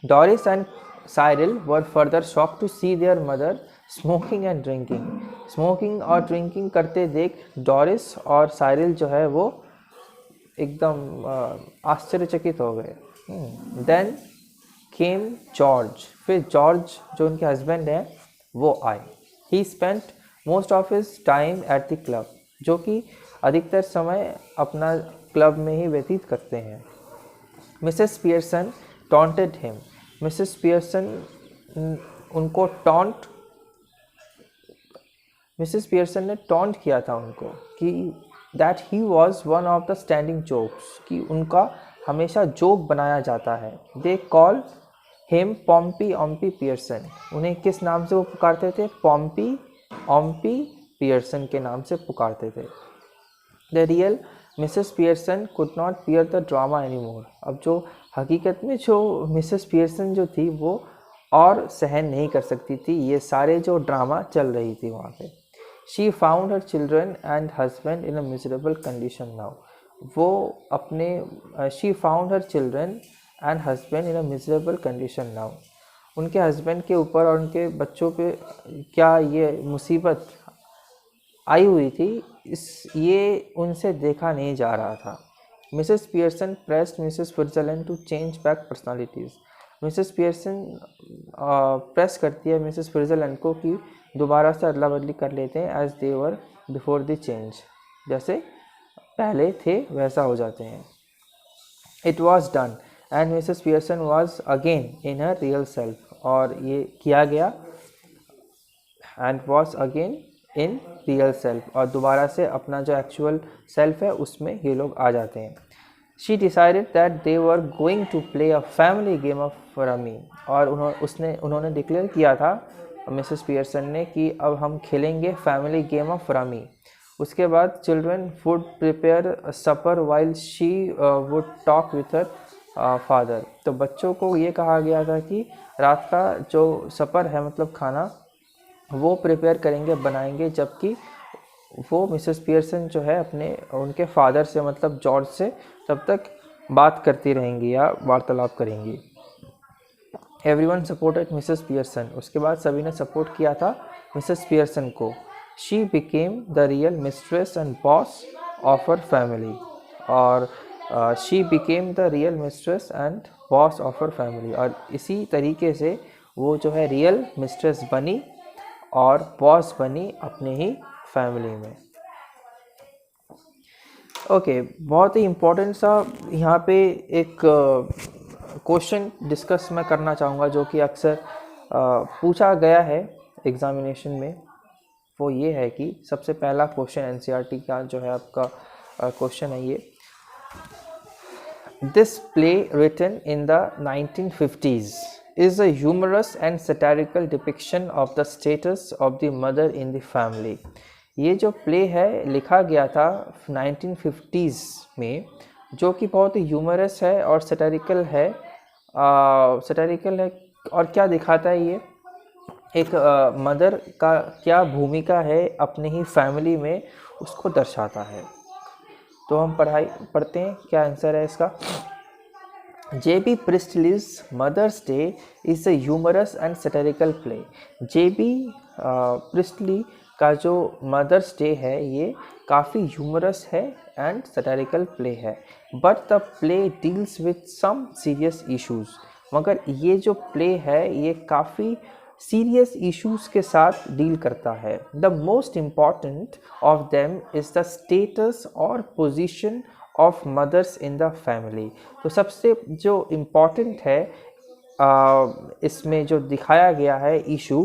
Doris and Cyril were further shock to see their mother smoking and drinking. Smoking और ड्रिंकिंग करते देख डॉरिस और साइरिल जो है वो एकदम आश्चर्यचकित हो गए। देन केम जॉर्ज, फिर जॉर्ज जो उनके हस्बैंड हैं वो आए। ही spent most of his time at the club, जो कि अधिकतर समय अपना क्लब में ही व्यतीत करते हैं। Mrs Pearson taunted him, Mrs Pearson उनको मिसेस पियर्सन ने टॉन्ट किया था उनको कि that he was one of the standing jokes, कि उनका हमेशा जोक बनाया जाता है। They call him Pompy ompy Pearson, उन्हें किस नाम से वो पुकारते थे, पॉम्पी ऑम्पी पियर्सन के नाम से पुकारते थे। The real Mrs Pearson could not bear the drama any more, अब जो हकीकत में जो मिसेस पियर्सन जो थी वो और सहन नहीं कर सकती थी ये सारे जो ड्रामा चल रही थी वहाँ पे। She found her children and husband in a miserable condition now, वो अपने she found her children and husband in a miserable condition now, उनके हस्बैंड के ऊपर और उनके बच्चों पे क्या ये मुसीबत आई हुई थी, ये उनसे देखा नहीं जा रहा था। Mrs Pearson pressed Mrs Fitzgerald to change back personalities, Mrs Pearson press करती है मिसेस स्विट्जरलैंड को कि दोबारा से अदला बदली कर लेते हैं, as they were before the change, जैसे पहले थे वैसा हो जाते हैं। It was done and Mrs Pearson was again in her real self, और ये किया गया and was again in real self, और दोबारा से अपना जो एक्चुअल सेल्फ है उसमें ये लोग आ जाते हैं। She decided that they were going to play a family game of rummy, और उन्होंने डिक्लेयर किया था मिसेस पियर्सन ने कि अब हम खेलेंगे फैमिली गेम ऑफ रमी। उसके बाद children would prepare supper while she would talk with her father, तो बच्चों को ये कहा गया था कि रात का जो सपर है मतलब खाना वो प्रिपेयर करेंगे, बनाएंगे, जबकि वो मिसेस पियर्सन जो है उनके फादर से मतलब जॉर्ज से तब तक बात करती रहेंगी या वार्तालाप करेंगी। एवरीवन सपोर्टेड मिसेस पियर्सन, उसके बाद सभी ने सपोर्ट किया था मिसेस पियर्सन को। She became the real mistress and boss of her family, और she became the real mistress and boss of her family, और इसी तरीके से वो जो है रियल मिस्ट्रेस बनी और बॉस बनी अपने ही फैमिली में। ओके, बहुत ही इम्पोर्टेंट सा यहाँ पे एक क्वेश्चन डिस्कस मैं करना चाहूँगा जो कि अक्सर पूछा गया है एग्जामिनेशन में। वो ये है कि सबसे पहला क्वेश्चन एनसीईआरटी का जो है आपका क्वेश्चन है ये, this play written in the 1950s is a humorous and satirical depiction of the status of the mother in the family। ये जो प्ले है लिखा गया था 1950s में, जो कि बहुत ही ह्यूमरस है और सैटारिकल है। और क्या दिखाता है ये, एक मदर का क्या भूमिका है अपने ही फैमिली में उसको दर्शाता है। तो हम पढ़ते हैं क्या आंसर है इसका। J.B. Priestley's Mother's Day is a humorous and satirical play. J.B. Priestley का जो मदर्स डे है ये काफ़ी ह्यूमरस है एंड सटारिकल प्ले है, but the play deals with some serious issues. मगर ये जो प्ले है ये काफ़ी सीरियस इश्यूज के साथ डील करता है। The most important of them is the status और position of mothers in the family. तो सबसे जो इम्पॉर्टेंट है इसमें जो दिखाया गया है इशू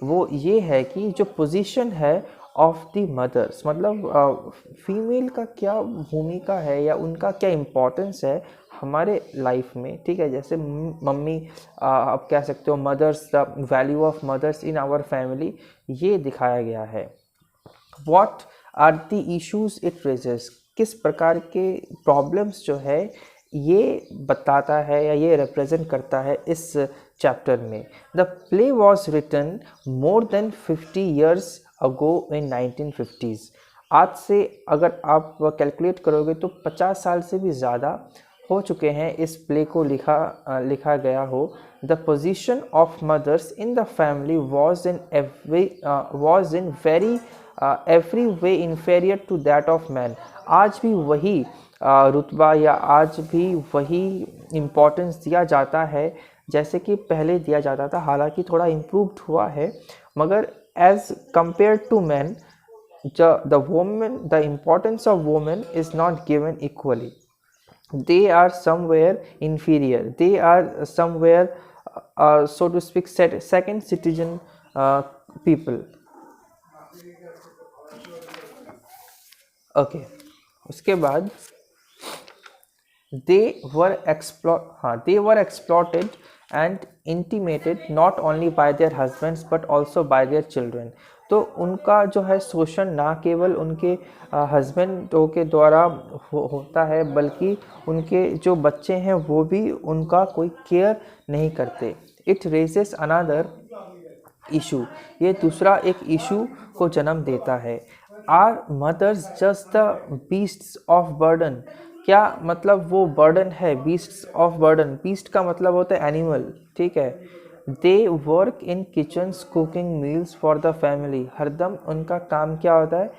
वो ये है कि जो पोजीशन है ऑफ द मदर्स, मतलब फीमेल का क्या भूमिका है या उनका क्या इम्पोर्टेंस है हमारे लाइफ में, ठीक है। जैसे मम्मी, आप कह सकते हो mothers, the value of mothers in our family, ये दिखाया गया है। What are the issues it raises, किस प्रकार के प्रॉब्लम्स जो है ये बताता है या ये रिप्रेजेंट करता है इस चैप्टर में। The play was written more than 50 years ago इन 1950s। आज से अगर आप कैलकुलेट करोगे तो 50 साल से भी ज़्यादा हो चुके हैं इस प्ले को लिखा गया हो। The position of mothers in the family was in very every way inferior to that of man. आज भी वही रुतबा या आज भी वही इम्पोर्टेंस दिया जाता है जैसे कि पहले दिया जाता था, हालांकि थोड़ा इम्प्रूव्ड हुआ है, मगर as compare to man the importance of women is not given equally. They are somewhere inferior, they are somewhere so to speak second citizen people. Okay, उसके बाद they were exploited and intimidated not only by their husbands but also by their children। तो उनका जो है शोषण ना केवल उनके हस्बैंडों के द्वारा होता है बल्कि उनके जो बच्चे हैं वो भी उनका कोई केयर नहीं करते। इट रेजेस अनदर इशू, ये दूसरा एक इशू को जन्म देता है। Are mothers just the beasts of burden, क्या मतलब वो बर्डन है, बीस्ट्स ऑफ बर्डन, बीस्ट का मतलब होता है एनिमल, ठीक है। They work in kitchens cooking meals for the family, हरदम उनका काम क्या होता है,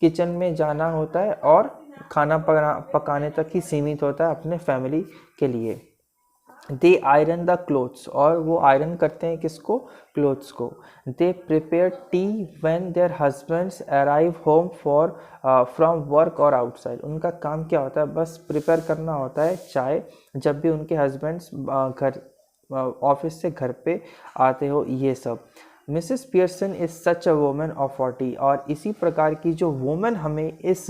किचन में जाना होता है और खाना पकाने तक ही सीमित होता है अपने फैमिली के लिए। दे आयरन द क्लोथ्स, और वो आयरन करते हैं किसको, क्लोथ्स को। They prepare tea when their husbands arrive home for from work और आउटसाइड, उनका काम क्या होता है, बस प्रिपेयर करना होता है चाय जब भी उनके हस्बैंड्स घर ऑफिस से घर पे आते हो, ये सब। Mrs Pearson is such a woman of 40, और इसी प्रकार की जो वुमन हमें इस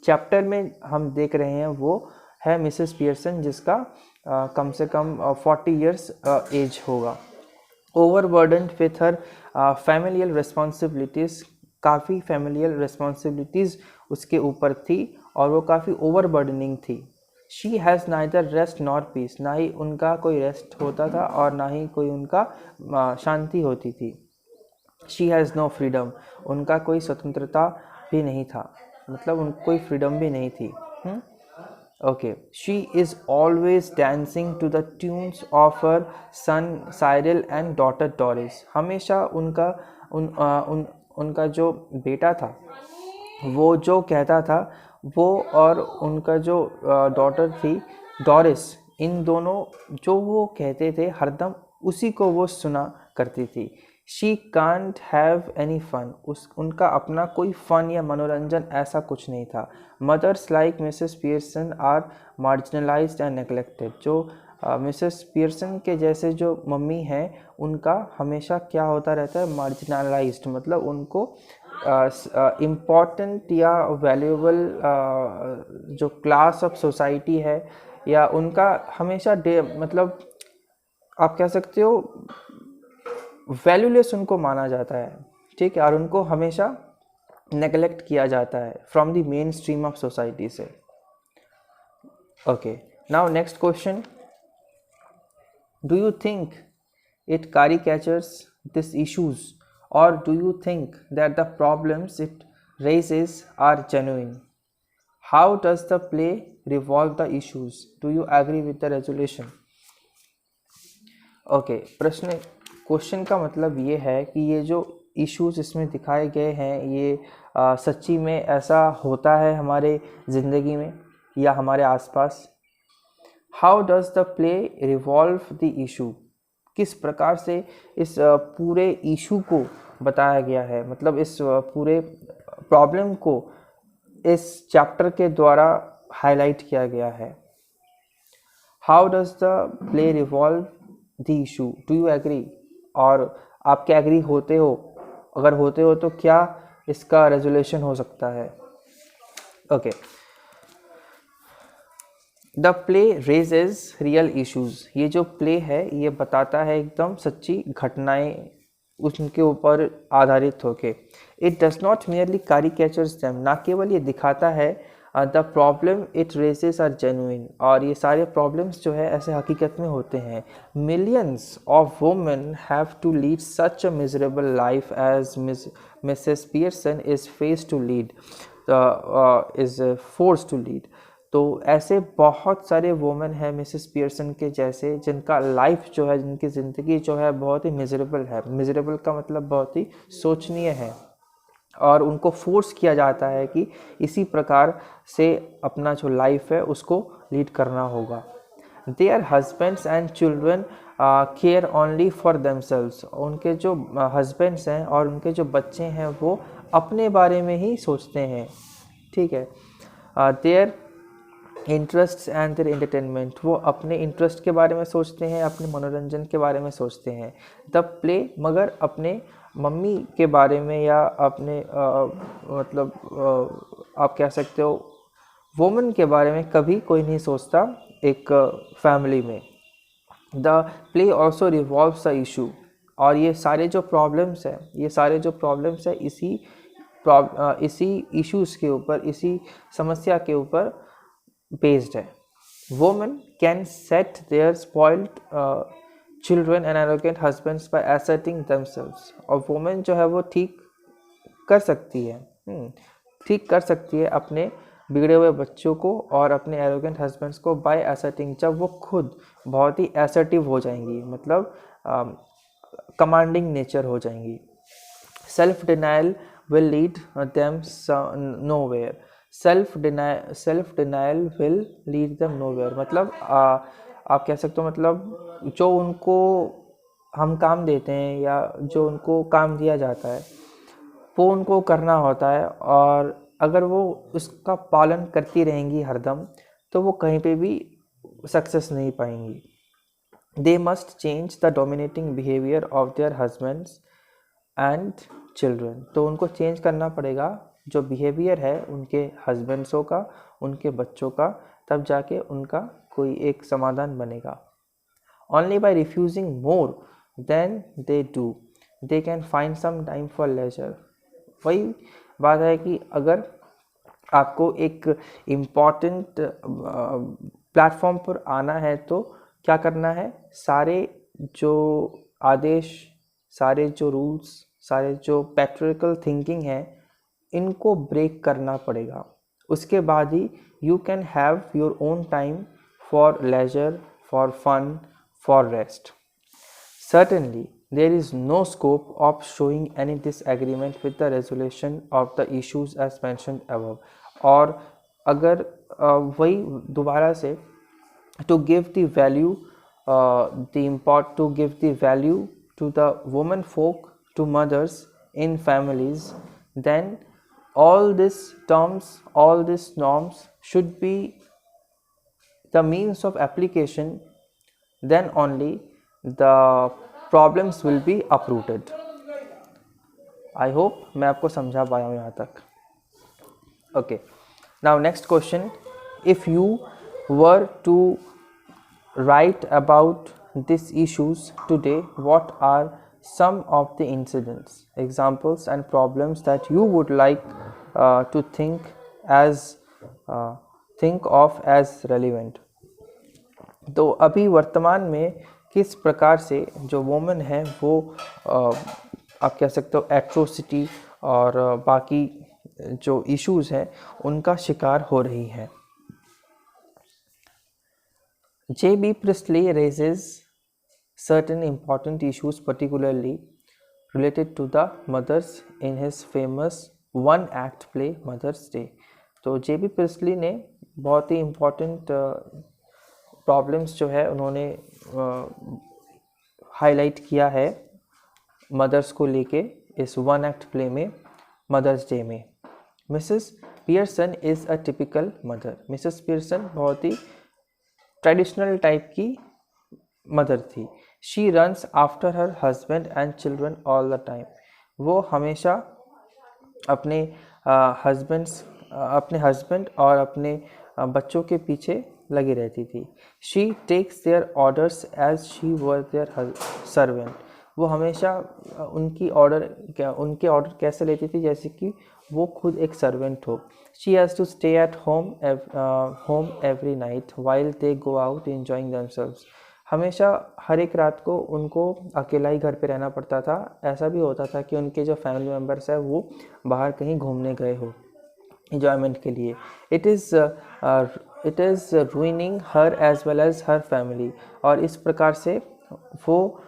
चैप्टर में हम देख रहे हैं वो है मिसेस पियर्सन, जिसका कम से कम 40 years एज होगा। ओवरबर्डन्ड विथ हर फैमिलियल रिस्पॉन्सिबिलिटीज़, काफ़ी फैमिलियल रिस्पॉन्सिबिलिटीज़ उसके ऊपर थी और वो काफ़ी ओवरबर्डनिंग थी। She has neither rest nor piece, ना ही उनका कोई रेस्ट होता था और ना ही कोई उनका शांति होती थी। शी हैज़ नो फ्रीडम, उनका कोई स्वतंत्रता भी नहीं था, मतलब उनको कोई फ्रीडम भी नहीं थी। Okay, she is always dancing to the tunes of her son Cyril and daughter Doris। हमेशा उनका जो बेटा था वो जो कहता था वो, और उनका जो डॉटर थी डॉरिस, इन दोनों जो वो कहते थे हरदम उसी को वो सुना करती थी। She can't have any fun, उनका अपना कोई फ़न या मनोरंजन ऐसा कुछ नहीं था। Mothers like Mrs Pearson are marginalised and neglected, जो मिसेस पियर्सन के जैसे जो मम्मी हैं उनका हमेशा क्या होता रहता है, मार्जिनलाइज्ड, मतलब उनको इम्पॉर्टेंट या वैल्यूएबल जो क्लास ऑफ सोसाइटी है या उनका हमेशा मतलब आप कह सकते हो वैल्यूलेस उनको माना जाता है, ठीक है, और उनको हमेशा नेगलेक्ट किया जाता है from the mainstream of society से। Okay, now next question, do you think it caricatures this issues or do you think that the problems it raises are genuine? How does the play revolve the issues? Do you agree with the resolution? Okay, question का मतलब ये है कि ये जो issues इसमें दिखाए गए हैं ये सच्ची में ऐसा होता है हमारे ज़िंदगी में या हमारे आसपास? How does the play revolve the issue? किस प्रकार से इस पूरे इशू को बताया गया है, मतलब इस पूरे प्रॉब्लम को इस चैप्टर के द्वारा हाईलाइट किया गया है। How does the play revolve the issue? Do you agree? और आप क्या एग्री होते हो? अगर होते हो तो क्या इसका रेजोल्यूशन हो सकता है? Okay, the play raises real issues. ये जो प्ले है ये बताता है एकदम सच्ची घटनाएं उनके ऊपर आधारित होके। It does not merely caricatures them, ना केवल ये दिखाता है the problem it raises are genuine, और ये सारे प्रॉब्लम्स जो है ऐसे हकीकत में होते हैं। Millions of women have to lead such a miserable life as Mrs Pearson is face to lead, is force to lead. तो ऐसे बहुत सारे वुमेन हैं मिसेस पियर्सन के जैसे जिनका लाइफ जो है, जिनकी ज़िंदगी जो है बहुत ही मिजरेबल है। मिजरेबल का मतलब बहुत ही शोचनीय है, और उनको फोर्स किया जाता है कि इसी प्रकार से अपना जो लाइफ है उसको लीड करना होगा। Their husbands and children care only for themselves. उनके जो हस्बैंड्स हैं और उनके जो बच्चे हैं वो अपने बारे में ही सोचते हैं, ठीक है। Their interest and their entertainment, वो अपने इंटरेस्ट के बारे में सोचते हैं, अपने मनोरंजन के बारे में सोचते हैं। द प्ले, मगर अपने मम्मी के बारे में या अपने आप कह सकते हो वुमन के बारे में कभी कोई नहीं सोचता एक फैमिली में। The play also revolves the issue, और ये सारे जो प्रॉब्लम्स हैं इसी इश्यूज़ के ऊपर, इसी समस्या के ऊपर बेस्ड है। Women can set their spoiled children and arrogant husbands by asserting themselves, और वुमेन जो है वो ठीक कर सकती है अपने बिगड़े हुए बच्चों को और अपने एरोगेंट हस्बैंड्स को बाय असर्टिंग, जब वो खुद बहुत ही असर्टिव हो जाएंगी, मतलब कमांडिंग नेचर हो जाएंगी। Self denial will lead them nowhere, self denial will lead them nowhere, मतलब आप कह सकते हो, मतलब जो उनको हम काम देते हैं या जो उनको काम दिया जाता है वो उनको करना होता है, और अगर वो उसका पालन करती रहेंगी हरदम तो वो कहीं पे भी सक्सेस नहीं पाएंगी। They must change the dominating behaviour of their husbands and children, तो उनको चेंज करना पड़ेगा जो बिहेवियर है उनके हस्बैंड्सों का, उनके बच्चों का, तब जाके उनका कोई एक समाधान बनेगा। Only by refusing more than they do they can find some time for leisure. वही बात है कि अगर आपको एक इम्पॉर्टेंट प्लेटफॉर्म पर आना है तो क्या करना है, सारे जो आदेश, सारे जो रूल्स, सारे जो पैट्रियर्कल थिंकिंग है इनको ब्रेक करना पड़ेगा। उसके बाद ही you can have your own time for leisure, for fun, for rest. Certainly, there is no scope of showing any disagreement with the resolution of the issues as mentioned above. और अगर वही दोबारा से to give the value to the women folk, to mothers in families, then all these terms, all these norms should be the means of application, then only the problems will be uprooted. I hope मैं आपको समझा पाया हूँ यहाँ तक। Okay, now next question, if you were to write about these issues today, what are some of the incidents, examples and problems that you would like to think of as relevant? तो अभी वर्तमान में किस प्रकार से जो women है वो आप कह सकते हो एट्रोसिटी और बाकी जो इश्यूज़ हैं उनका शिकार हो रही है। J.B. Priestley raises certain important issues, particularly related to the mothers in his famous one act play Mother's Day. तो जेबी प्रिस्टली ने बहुत ही इम्पोर्टेंट प्रॉब्लम्स जो है उन्होंने हाईलाइट किया है मदर्स को लेके इस वन एक्ट प्ले में मदर्स डे में. Mrs Pearson is a typical mother. Mrs Pearson बहुत ही ट्रेडिशनल टाइप की मदर थी. She runs after her husband and children all the time. वो हमेशा अपने हस्बैंड और अपने बच्चों के पीछे लगी रहती थी. She takes their orders as she were their servant. वो हमेशा उनके ऑर्डर कैसे लेती थी जैसे कि वो खुद एक सर्वेंट हो. She has to stay at home every night while they go out enjoying themselves. हमेशा हर एक रात को उनको अकेला ही घर पे रहना पड़ता था. ऐसा भी होता था कि उनके जो फैमिली मेम्बर्स है वो बाहर कहीं घूमने गए हो enjoyment के लिए. It is ruining her as well as her family. और इस प्रकार से वो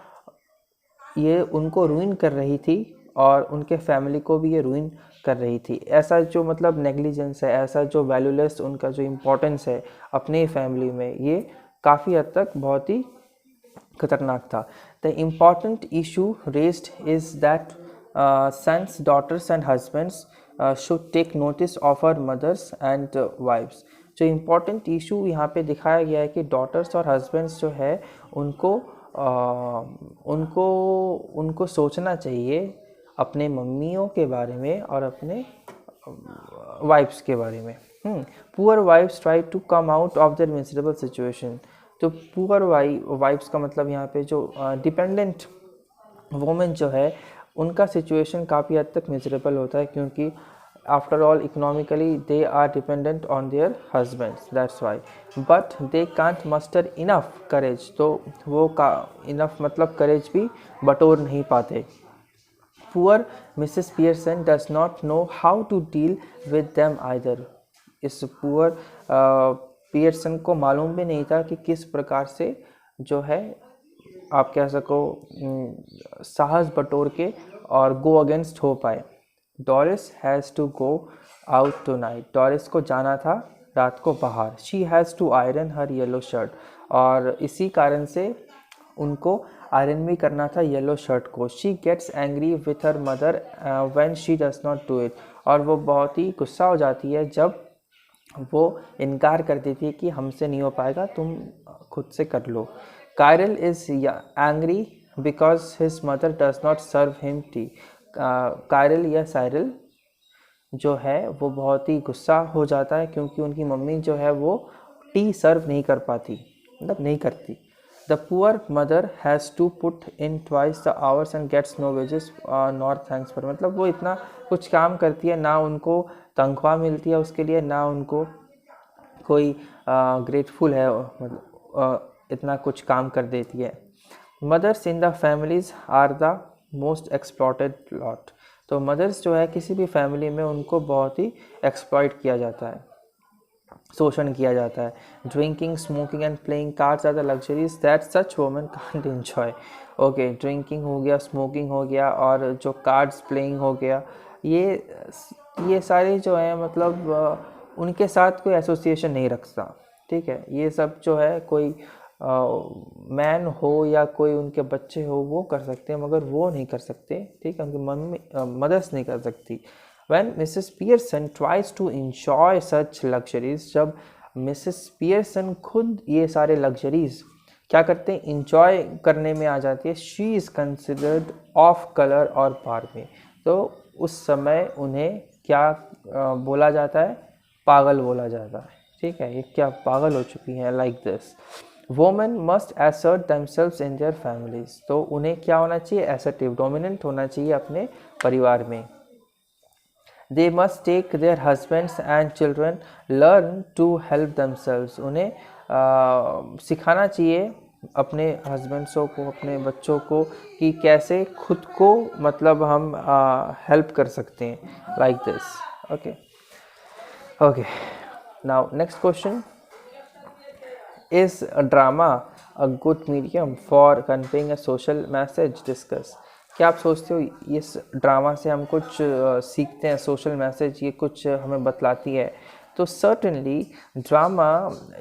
ये उनको रुइन कर रही थी और उनके फैमिली को भी ये रुइन कर रही थी. ऐसा जो मतलब नेग्लिजेंस है, ऐसा जो वैल्यूलेस उनका जो इम्पोर्टेंस है अपने फैमिली में, ये काफ़ी हद तक बहुत ही खतरनाक था. The important issue raised is that sons, daughters and husbands should take notice of our mothers and wifes. जो इम्पोर्टेंट इशू यहाँ पे दिखाया गया है कि डॉटर्स और हस्बैंड्स जो है उनको सोचना चाहिए अपने मम्मियों के बारे में और अपने वाइफ्स के बारे में. Poor wifes try to come out of their miserable situation. तो पुअर वाइफ्स का मतलब यहाँ पे जो डिपेंडेंट वोमेन जो है उनका सिचुएशन काफ़ी हद तक मिजरेबल होता है, क्योंकि after all economically they are dependent on their husbands, that's why. But they can't muster enough courage. तो वो का इनफ मतलब करेज भी बटोर नहीं पाते. Poor Mrs Pearson does not know how to deal with them either. इस पुअर पियर्सन को मालूम भी नहीं था कि किस प्रकार से जो है आप कह सको साहस बटोर के और गो अगेंस्ट हो पाए. Doris has to go out tonight. Doris को जाना था रात को बाहर. She has to iron her yellow shirt. और इसी कारण से उनको आयरन भी करना था येलो शर्ट को. She gets angry with her mother when she does not do it. और वो बहुत ही गुस्सा हो जाती है जब वो इनकार कर देती है कि हमसे नहीं हो पाएगा, तुम खुद से कर लो. Cyril is angry because his mother does not serve him tea. Cyril या साइरल जो है वो बहुत ही गुस्सा हो जाता है क्योंकि उनकी मम्मी जो है वो टी सर्व नहीं कर पाती, मतलब नहीं करती. The poor mother has to put in twice the hours and gets no wages nor thanks for. मतलब वो इतना कुछ काम करती है, ना उनको तनख्वाह मिलती है उसके लिए, ना उनको कोई ग्रेटफुल है, मतलब इतना कुछ काम कर देती है. Mothers in the families are the most exploited lot. तो मदर्स जो है किसी भी फैमिली में उनको बहुत ही एक्सप्लॉइट किया जाता है, शोषण किया जाता है. Drinking, smoking and playing cards are the luxuries that such women can't enjoy. Okay, drinking हो गया, स्मोकिंग हो गया और जो कार्ड्स प्लेइंग हो गया, ये सारे जो है मतलब उनके साथ कोई एसोसिएशन नहीं रखता. ठीक है, ये सब जो है कोई मैन हो या कोई उनके बच्चे हो वो कर सकते हैं, मगर वो नहीं कर सकते. ठीक है, उनकी मम्मी मदर्स नहीं कर सकती. When Mrs. Pearson tries to enjoy such luxuries, जब मिसेस पियर्सन खुद ये सारे लग्जरीज क्या करते हैं, इंजॉय करने में आ जाती है. She is considered of colour और बार्मी. तो उस समय उन्हें क्या बोला जाता है, पागल बोला जाता है. ठीक है, ये क्या पागल हो चुकी हैं. Like this women must एसर्ट themselves in their families. तो उन्हें क्या होना चाहिए, एसर्टिव, डोमिनेंट होना चाहिए अपने परिवार में. They must take their husbands and children learn to help themselves. उन्हें सिखाना चाहिए अपने हस्बैंड्सों को, अपने बच्चों को कि कैसे खुद को मतलब हम हेल्प कर सकते हैं. Like this. Okay. Now next question. Is drama a good medium for conveying a social message? Discuss. क्या आप सोचते हो इस ड्रामा से हम कुछ सीखते हैं, सोशल मैसेज ये कुछ हमें बतलाती है? तो certainly drama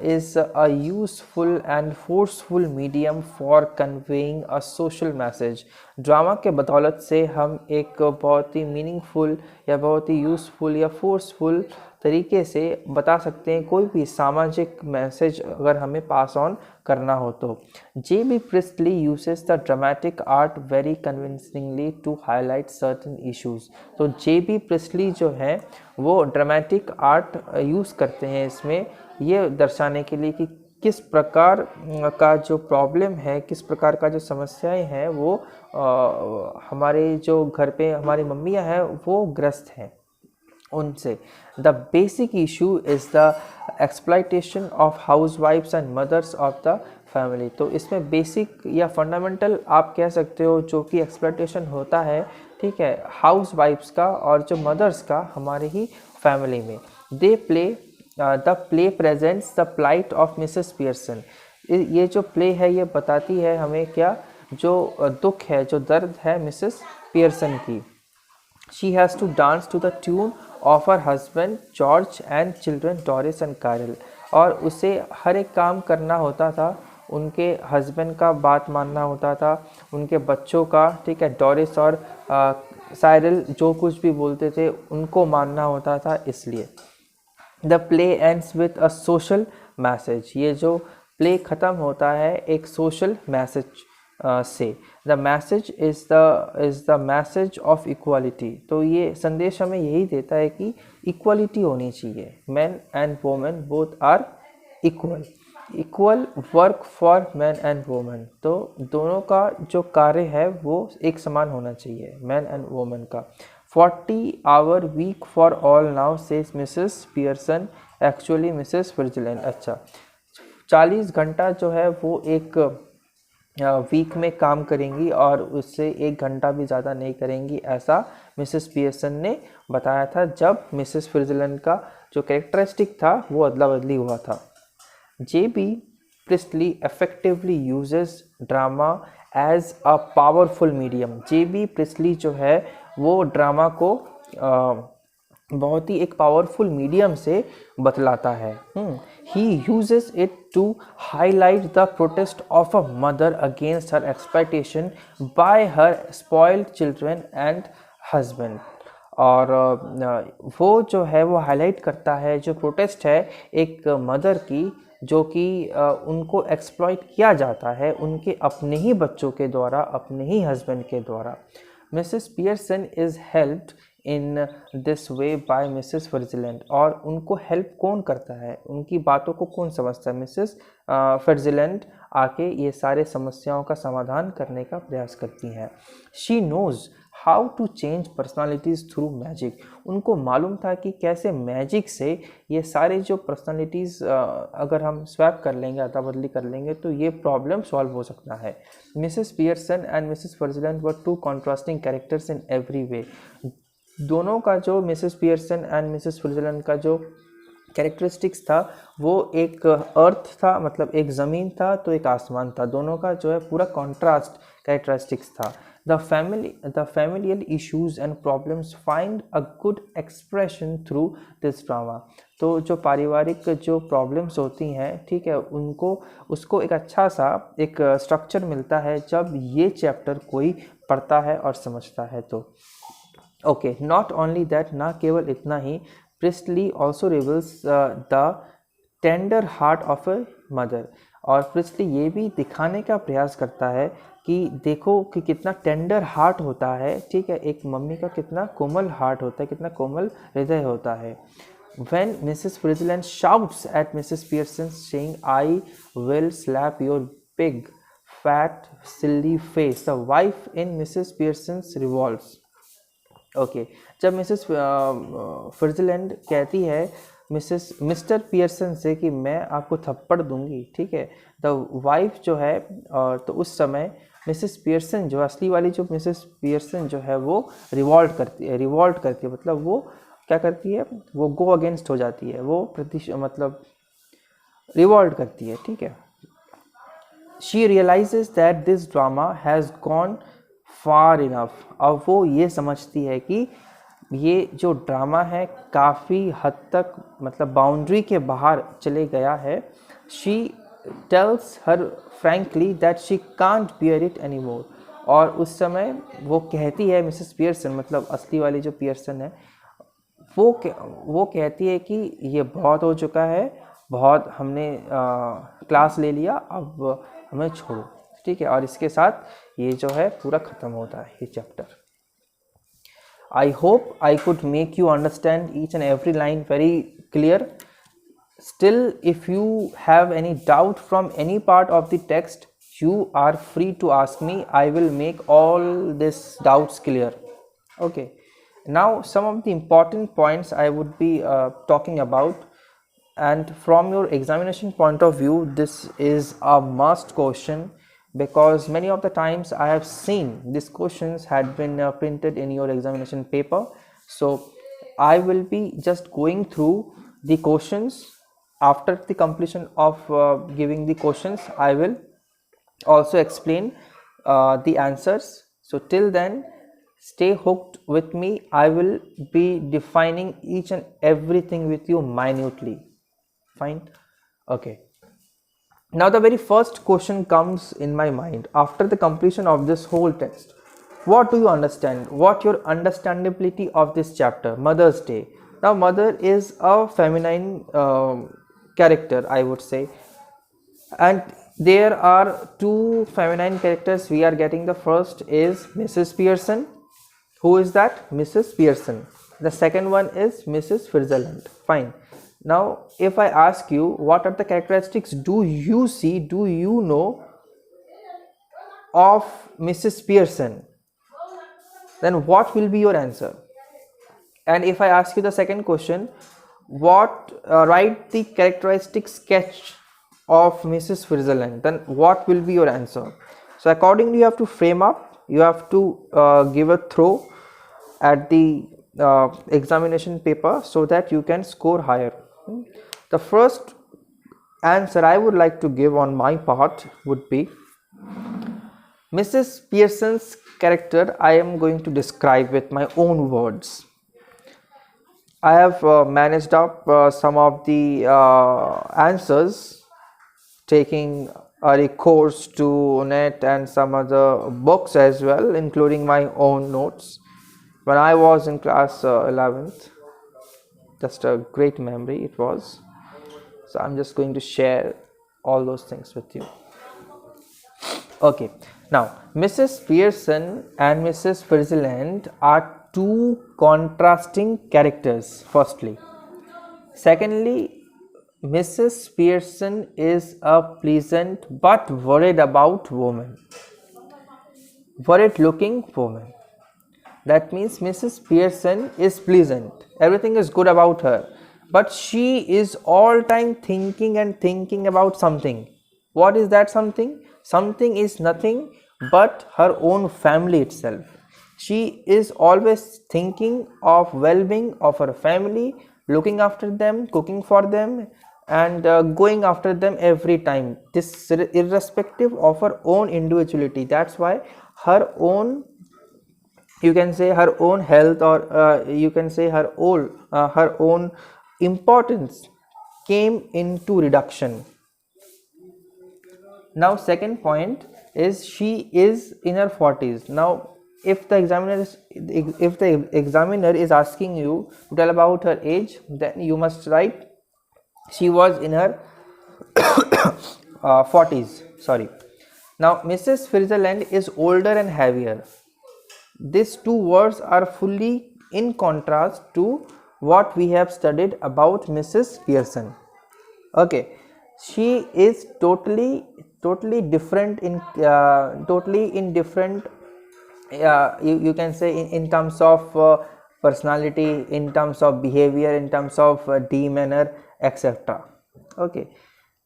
is a useful and forceful medium for conveying a social message. Drama के बदौलत से हम एक बहुत ही मीनिंगफुल या बहुत ही यूज़फुल या फोर्सफुल तरीके से बता सकते हैं कोई भी सामाजिक मैसेज अगर हमें पास ऑन करना हो तो। J B. Priestley uses the dramatic art very convincingly to highlight certain issues. तो जे.बी. प्रिस्टली जो है वो ड्रामेटिक आर्ट यूज़ करते हैं इसमें ये दर्शाने के लिए कि किस प्रकार का जो प्रॉब्लम है, किस प्रकार का जो समस्याएं हैं वो हमारे जो घर पे हमारी मम्मियाँ हैं वो ग्रस्त हैं उनसे। The basic issue is the exploitation of हाउसवाइफ्स and mothers of the family. तो इसमें बेसिक या फंडामेंटल आप कह सकते हो जो कि एक्सप्लॉयटेशन होता है, ठीक है, हाउसवाइफ्स का और जो मदर्स का हमारे ही फैमिली में। They play the play presents the plight of Mrs Pearson. ये जो प्ले है ये बताती है हमें क्या, जो दुख है, जो दर्द है मिसेस पियर्सन की। She has to dance to the tune of her husband George and children Doris and Kyle। और उसे हर एक काम करना होता था, उनके हस्बैंड का बात मानना होता था, उनके बच्चों का, ठीक है, डॉरिस और साइरल जो कुछ भी बोलते थे उनको मानना होता था। इसलिए the play ends with a social message. ये जो प्ले ख़त्म होता है एक सोशल मैसेज से। The message is the message of equality. तो ये संदेश हमें यही देता है कि इक्वालिटी होनी चाहिए, man and women both are equal, equal work for man and women. तो दोनों का जो कार्य है वो एक समान होना चाहिए, मैन एंड वोमेन का। 40-hour week for all now says Mrs Pearson, actually Mrs Fitzgerald. अच्छा, 40 घंटा जो है वो एक वीक में काम करेंगी और उससे 1 घंटा भी ज़्यादा नहीं करेंगी, ऐसा मिसेस पियर्सन ने बताया था जब मिसेस फिट्जलैंड का जो कैरेक्टरिस्टिक था वो अदला बदली हुआ था। JB. Priestly effectively uses drama as a powerful medium। JB. Priestley जो है वो ड्रामा को बहुत ही एक पावरफुल मीडियम से बतलाता है। He uses it to highlight the protest of a mother against her exploitation by her spoiled children and husband. और वो जो है वो हाईलाइट करता है जो प्रोटेस्ट है एक मदर की जो कि उनको एक्सप्लॉइट किया जाता है उनके अपने ही बच्चों के द्वारा, अपने ही हस्बैंड के द्वारा। Mrs Pearson is helped in this way by Mrs Fitzgerald. और उनको हेल्प कौन करता है, उनकी बातों को कौन समझता है? मिसेस फिट्जलैंड आके ये सारे समस्याओं का समाधान करने का प्रयास करती हैं। She knows how to change personalities through magic. उनको मालूम था कि कैसे मैजिक से ये सारे जो पर्सनालिटीज़ अगर हम स्वैप कर लेंगे, अदला बदली कर लेंगे तो ये प्रॉब्लम सॉल्व हो सकता है। Mrs Pearson and Mrs Fitzgerald were two contrasting characters in every way. दोनों का जो Mrs Pearson and Mrs Fitzgerald का जो कैरेक्टरिस्टिक्स था वो एक अर्थ था, मतलब एक ज़मीन था तो एक आसमान था, दोनों का जो है पूरा कॉन्ट्रास्ट कैरेक्टरिस्टिक्स था। The familial issues and problems find a good expression through this drama. तो जो पारिवारिक जो प्रॉब्लम्स होती हैं, ठीक है, उसको एक अच्छा सा एक स्ट्रक्चर मिलता है जब ये चैप्टर कोई पढ़ता है और समझता है तो। ओके, नॉट ओनली दैट, ना केवल इतना ही, Priestley also reveals the tender heart of a mother. और प्रिस्टली ये भी दिखाने का प्रयास करता है कि देखो कि कितना टेंडर हार्ट होता है, ठीक है, एक मम्मी का कितना कोमल हार्ट होता है, कितना कोमल हृदय होता है। When Mrs. Frizzland shouts at Mrs. Pearson saying, I will slap your big, fat, silly face, the wife in Mrs. Pearson's revolves। Okay, जब मिसेस फिट्जलैंड कहती है मिस्टर पियर्सन से कि मैं आपको थप्पड़ दूंगी, ठीक है, द वाइफ जो है तो उस समय मिसेस पियर्सन जो असली वाली जो मिसेस पियर्सन जो है वो रिवॉल्ट करती है, मतलब वो क्या करती है, वो गो अगेंस्ट हो जाती है, वो मतलब रिवॉल्ट करती है, ठीक है। she realizes that this drama has gone far enough. अब वो ये समझती है कि ये जो ड्रामा है काफ़ी हद तक मतलब बाउंड्री के बाहर चले गया है. She tells her frankly that she can't bear it anymore. और उस समय वो कहती है, मिसेस पियर्सन मतलब असली वाली जो पियर्सन है, वो कहती है कि ये बहुत हो चुका है, बहुत हमने क्लास ले लिया, अब हमें छोड़ो. ठीक है, और इसके साथ ये जो है पूरा ख़त्म होता है ये chapter. I hope I could make you understand each and every line very clear. Still, if you have any doubt from any part of the text, you are free to ask me. I will make all these doubts clear. Okay. Now, some of the important points I would be talking about, and from your examination point of view, this is a must question, because many of the times I have seen these questions had been printed in your examination paper. So I will be just going through the questions. After the completion of giving the questions, I will also explain the answers. So till then, stay hooked with me. I will be defining each and everything with you minutely. Fine. Okay. Now the very first question comes in my mind after the completion of this whole text. What do you understand? What your understandability of this chapter, Mother's Day? Now mother is a feminine character, I would say, and there are two feminine characters we are getting. The first is Mrs. Pearson. Who is that? Mrs. Pearson. The second one is Mrs. Switzerland. Fine. Now if I ask you what are the characteristics do you see, do you know of Mrs. Pearson, then what will be your answer? And if I ask you the second question, write the characteristic sketch of Mrs. Switzerland, then what will be your answer? So accordingly you have to frame up, you have to give a throw at the examination paper so that you can score higher. The first answer I would like to give on my part would be Mrs. Pearson's character I am going to describe with my own words. I have managed up some of the answers, taking a course to net and some other books as well, including my own notes when I was in class 11th. Just a great memory it was. So I'm just going to share all those things with you. Okay, now Mrs. Pearson and Mrs. Switzerland are two contrasting characters, firstly. Secondly, Mrs. Pearson is a pleasant but worried about woman, worried looking woman. That means Mrs. Pearson is pleasant, everything is good about her, but she is all time thinking and thinking about something. What is that something? Something is nothing but her own family itself. She is always thinking of well-being of her family, looking after them, cooking for them, and going after them every time. This irrespective of her own individuality. That's why her own, you can say her own health, or you can say her own importance came into reduction. Now second point is she is in her 40s. Now if the examiner is asking you to tell about her age, then you must write she was in her 40s. Sorry. Now Mrs. Switzerland is older and heavier. These two words are fully in contrast to what we have studied about Mrs. Pearson. Okay, she is totally different in different, you can say in terms of personality, in terms of behavior, in terms of demeanor, etc. Okay,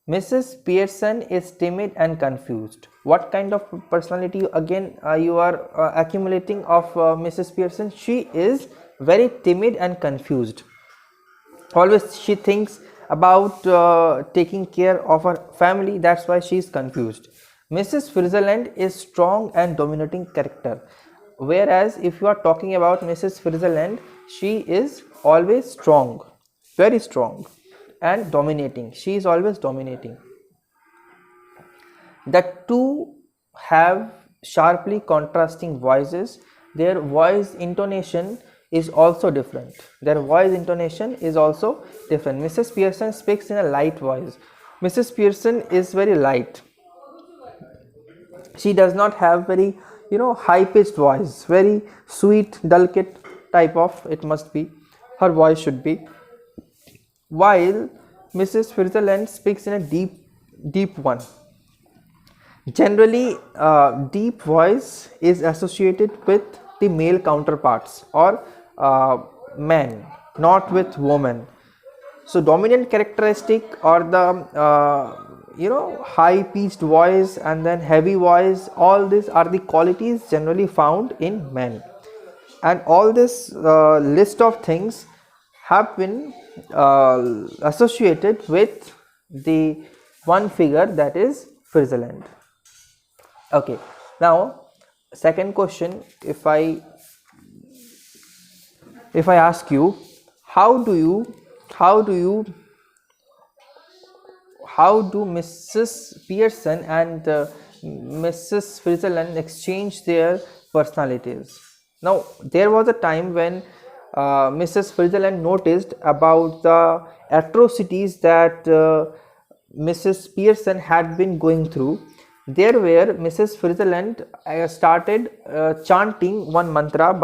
Mrs. Pearson is timid and confused. What kind of personality again you are accumulating of Mrs. Pearson? She is very timid and confused. Always she thinks about taking care of her family, that's why she is confused. Mrs. Switzerland is strong and dominating character, whereas if you are talking about Mrs. Switzerland, she is always strong, very strong, and dominating. She is always dominating. The two have sharply contrasting voices. Their voice intonation is also different. Mrs. Pearson speaks in a light voice. Mrs. Pearson is very light. She does not have very high pitched voice, very sweet, delicate type of, it must be, her voice should be, while Mrs. Switzerland speaks in a deep one. Generally, deep voice is associated with the male counterparts or men, not with women. So dominant characteristic or the high pitched voice and then heavy voice, all these are the qualities generally found in men, and all this list of things have been associated with the one figure, that is Switzerland. Okay, now second question, if I ask you, how do Mrs. Pearson and Mrs. Switzerland exchange their personalities? Now, there was a time when Mrs. Switzerland noticed about the atrocities that Mrs. Pearson had been going through. There where Mrs. Switzerland started chanting one mantra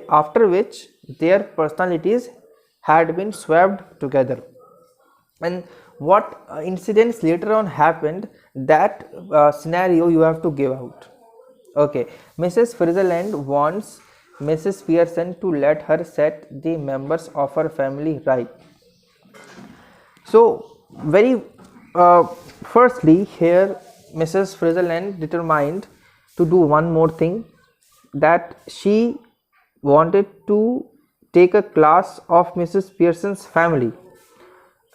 after which their personalities had been swept together. And what incidents later on happened, that scenario you have to give out. Okay, Mrs. Switzerland wants Mrs. Pearson to let her set the members of her family right. So very firstly here Mrs. Switzerland determined to do one more thing, that she wanted to take a class of Mrs. Pearson's family.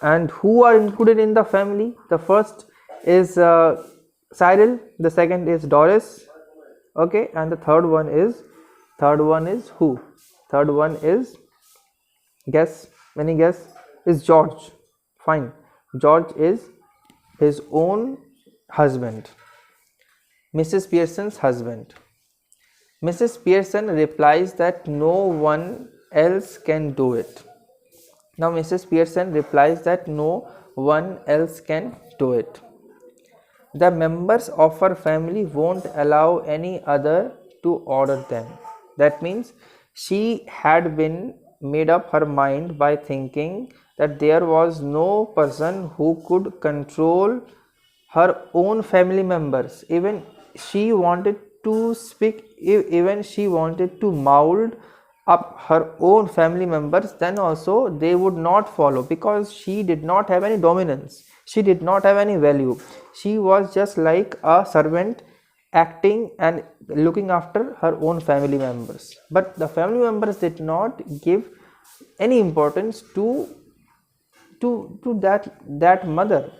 And who are included in the family? The first is Cyril, the second is Doris, okay, and the third one is who? Third one is, guess, is George. Fine, George is his own husband, Mrs. Pearson's husband. Mrs. Pearson replies that no one else can do it. Now Mrs. Pearson replies that no one else can do it. The members of her family won't allow any other to order them. That means she had been made up her mind by thinking that there was no person who could control her own family members. Even she wanted to speak, even she wanted to mold up her own family members, then also they would not follow, because she did not have any dominance, she did not have any value. She was just like a servant, acting and looking after her own family members. But the family members did not give any importance to that mother.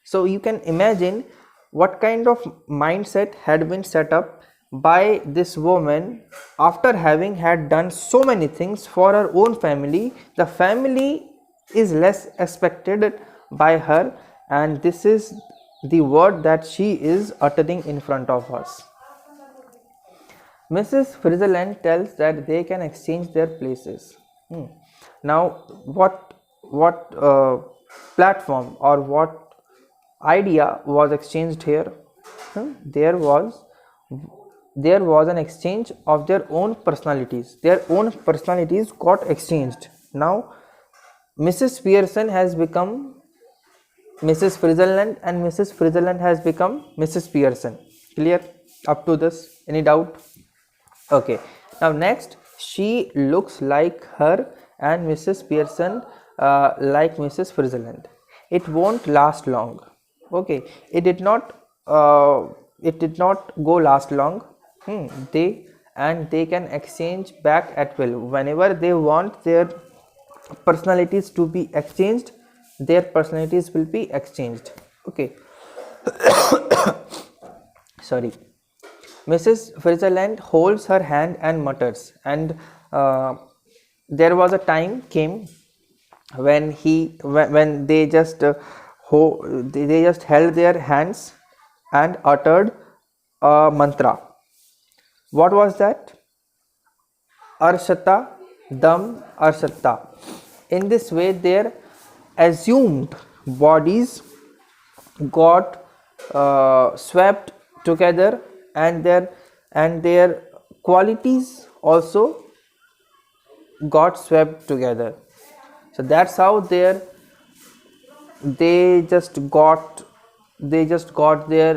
So you can imagine what kind of mindset had been set up by this woman after having had done so many things for her own family. The family is less expected by her, and this is the word that she is uttering in front of us. Mrs. Switzerland tells that they can exchange their places. Now what platform or what idea was exchanged here? There was an exchange of their own personalities. Their own personalities got exchanged. Now Mrs. Pearson has become Mrs. Switzerland and Mrs. Switzerland has become Mrs. Pearson. Clear up to this? Any doubt? Okay, now next, she looks like her and Mrs. Pearson like Mrs. Switzerland. It won't last long. Okay, it did not go last long. They can exchange back at will. Whenever they want their personalities to be exchanged, their personalities will be exchanged. Okay. sorry, Mrs. Frizzleland holds her hand and mutters, and there was a time came when they just they just held their hands and uttered a mantra. What was that? Arshata Dam Arshata. In this way, their assumed bodies got swept together, and their qualities also got swept together. So that's how they just got their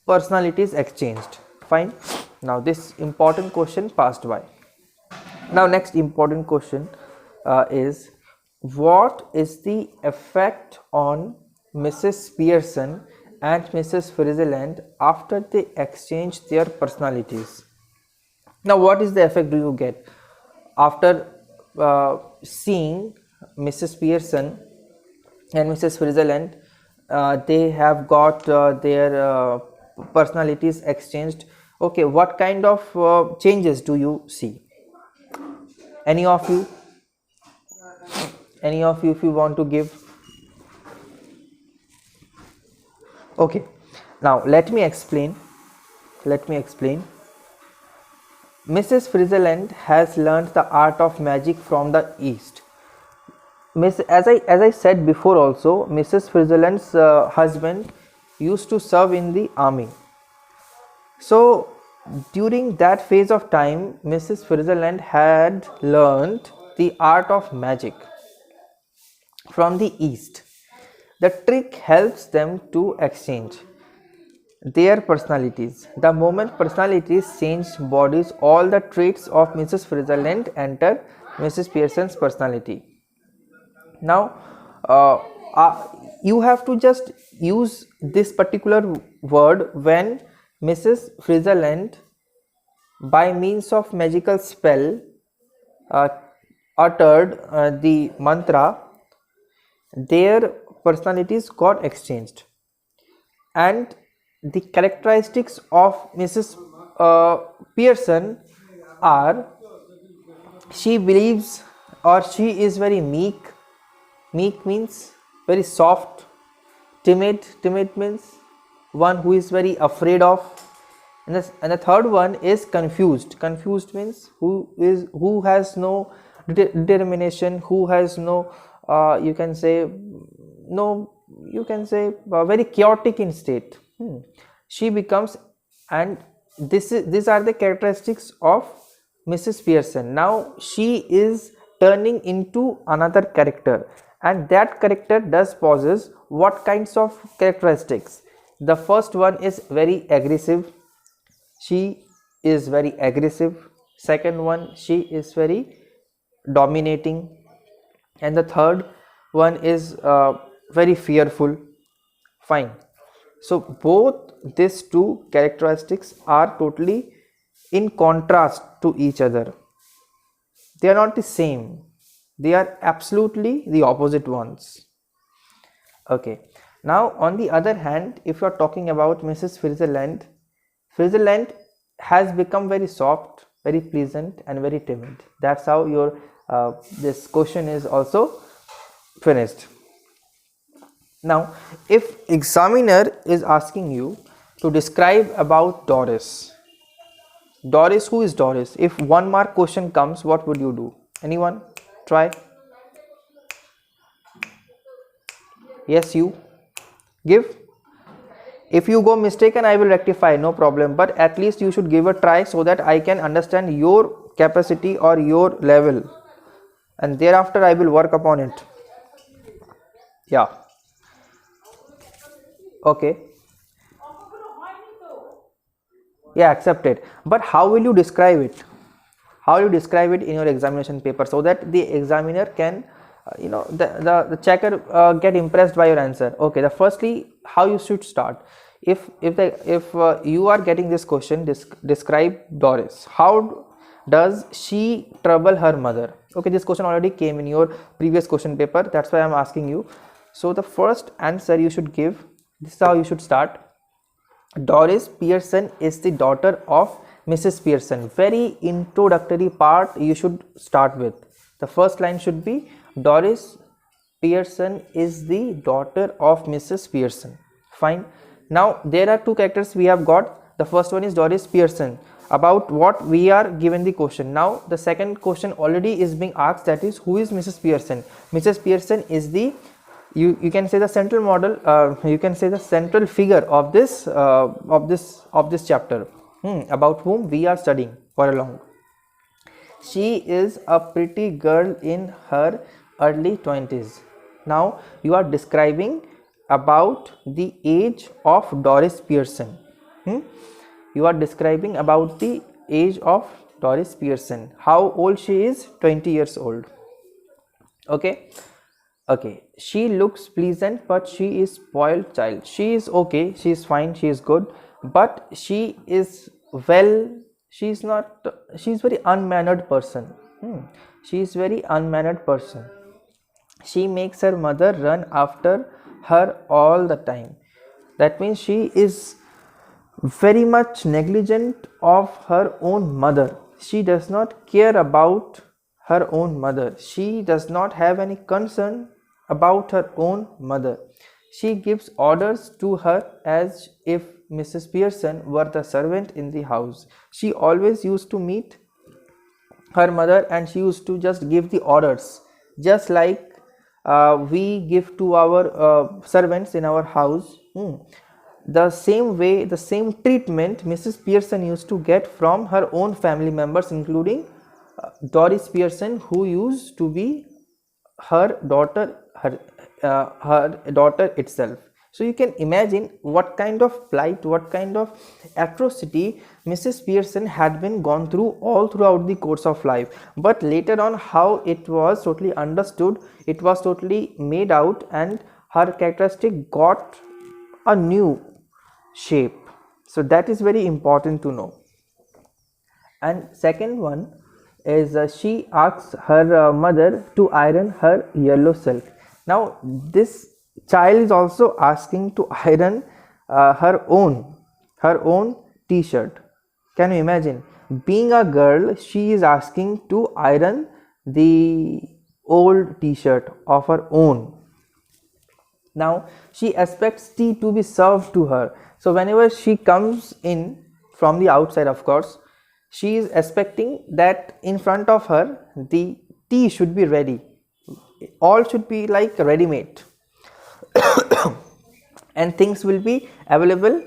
personalities exchanged. Fine. Now this important question passed by. Now next important question is, what is the effect on Mrs. Pearson and Mrs. Frizzleland after they exchange their personalities? Now what is the effect do you get after seeing Mrs. Pearson and Mrs. Frizzleland? They have got their personalities exchanged. Okay, what kind of changes do you see? Any of you, if you want to give? Okay, now let me explain. Mrs. Frizzleland has learned the art of magic from the East. As I said before also, Mrs. Frizzleland's husband used to serve in the army. So during that phase of time, Mrs. Frizzleland had learned the art of magic from the East. The trick helps them to exchange their personalities. The moment personalities change bodies, all the traits of Mrs. Frizzleland enter Mrs. Pearson's personality. Now you have to just use this particular word when Mrs. Frizzleland, by means of magical spell, uttered the mantra, their personalities got exchanged. And the characteristics of Mrs. Pearson are, she believes, or she is very meek. Meek means very soft. Timid means one who is very afraid of. And the third one is confused. Confused means who has no determination, who has no you can say very chaotic in state. She becomes, and these are the characteristics of Mrs. Pearson. Now she is turning into another character, and that character does possess what kinds of characteristics? The first one is very aggressive. She is very aggressive. Second one, she is very dominating. And the third one is very fearful. Fine. So both these two characteristics are totally in contrast to each other. They are not the same. They are absolutely the opposite ones. Okay. Now on the other hand, if you are talking about Mrs. Frizzleland, Frizzleland has become very soft, very pleasant, and very timid. That's how your this question is also finished. Now if examiner is asking you to describe about Doris, who is Doris? If 1 mark question comes, what would you do? Anyone? Try. Yes, you give. If you go mistaken, I will rectify, no problem, but at least you should give a try so that I can understand your capacity or your level, and thereafter I will work upon it. Yeah. Okay. Yeah, accepted. But how will you describe it? How you describe it in your examination paper so that the examiner can the checker get impressed by your answer? Okay, the firstly, how you should start. If you are getting this question, describe Doris. How does she trouble her mother? Okay, this question already came in your previous question paper, that's why I am asking you. So the first answer you should give, this is how you should start. Doris Pearson is the daughter of Mrs. Pearson. Very introductory part you should start with. The first line should be Doris Pearson is the daughter of Mrs. Pearson. Fine. Now there are two characters we have got. The first one is Doris Pearson, about what we are given the question. Now the second question already is being asked, that is, who is Mrs. Pearson? Mrs. Pearson is the, you can say, the central model, you can say the central figure of this chapter, about whom we are studying for a long. She is a pretty girl in her early 20s. Now you are describing about the age of Doris Pearson. You are describing about the age of Doris Pearson. How old she is? 20 years old. Okay. She looks pleasant, but she is spoiled child. She is okay, she is fine, she is good, but she is, well, she is not, she is very unmannered person. She is very unmannered person. She makes her mother run after her all the time. That means she is very much negligent of her own mother. She does not care about her own mother. She does not have any concern about her own mother. She gives orders to her as if Mrs. Pearson were the servant in the house. She always used to meet her mother and she used to just give the orders, just like we give to our servants in our house. The same way, the same treatment Mrs. Pearson used to get from her own family members, including Doris Pearson, who used to be her daughter, her daughter itself. So you can imagine what kind of plight, what kind of atrocity Mrs. Pearson had been gone through all throughout the course of life. But later on, how it was totally understood, it was totally made out, and her characteristic got a new shape. So that is very important to know. And second one is she asks her mother to iron her yellow silk. Now this child is also asking to iron her own t-shirt. Can you imagine? Being a girl, she is asking to iron the old t-shirt of her own. Now she expects tea to be served to her. So whenever she comes in from the outside, of course, she is expecting that in front of her the tea should be ready. All should be like ready-made and things will be available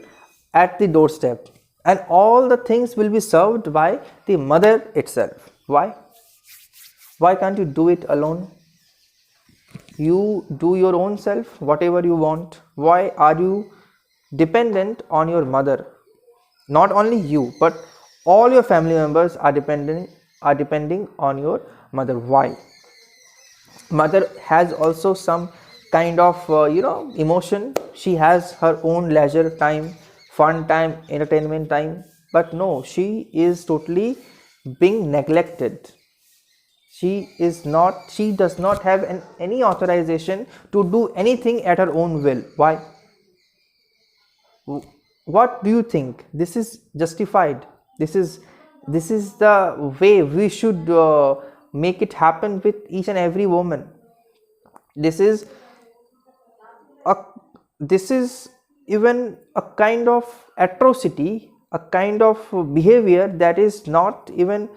at the doorstep, and all the things will be served by the mother itself. Why can't you do it alone? You do your own self, whatever you want. Why are you dependent on your mother? Not only you, but all your family members are depending on your mother. Why? Mother has also some kind of emotion. She has her own leisure time, fun time, entertainment time, but no, she is totally being neglected. She does not have any authorization to do anything at her own will. Why? What do you think? This is justified? This is the way we should make it happen with each and every woman. This is even a kind of atrocity, a kind of behavior that is not even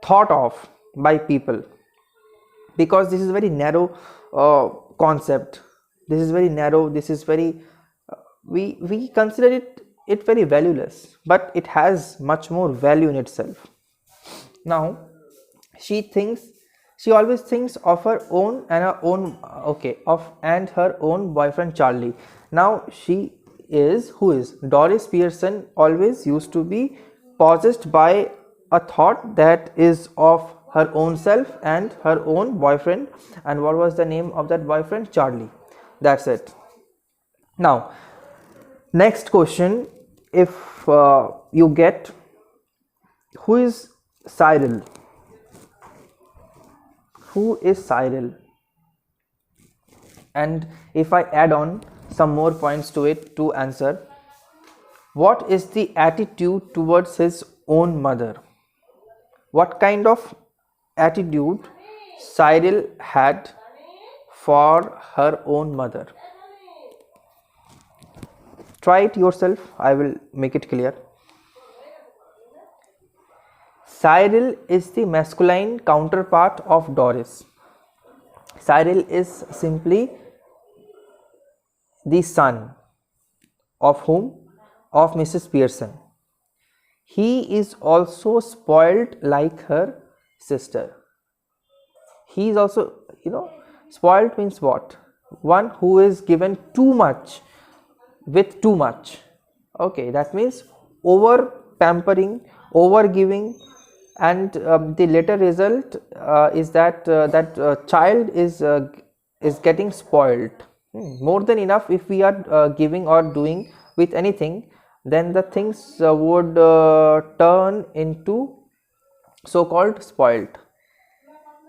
thought of by people, because this is very narrow concept. This is very narrow. This is very we consider it very valueless, but it has much more value in itself. Now she always thinks of her own and her own boyfriend Charlie. Now who is Doris Pearson always used to be possessed by a thought that is of her own self and her own boyfriend. And what was the name of that boyfriend? Charlie. That's it. Now next question, if you get, who is Cyril? Who is Cyril? And if I add on some more points to it to answer, What is the attitude towards his own mother? What kind of attitude Cyril had for her own mother? Try it yourself, I will make it clear. Cyril is the masculine counterpart of Doris. Cyril is simply the son of whom? Of Mrs. Pearson. He is also spoiled like her sister. He is also, spoiled means what? One who is given too much with too much. Okay, that means over pampering, over giving, and the later result is that child is getting spoiled. More than enough if we are giving or doing with anything, then the things would turn into so-called spoiled.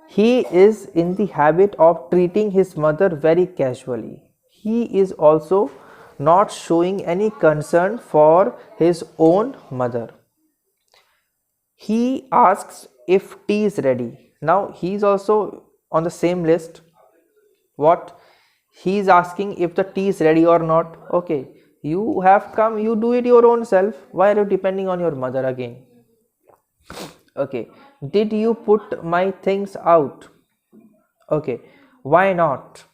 He is in the habit of treating his mother very casually. He is also not showing any concern for his own mother. He asks if tea is ready. Now he is also on the same list. What? He is asking if the tea is ready or not. Okay, you have come, you do it your own self. Why are you depending on your mother again? Okay, did you put my things out? Okay, why not?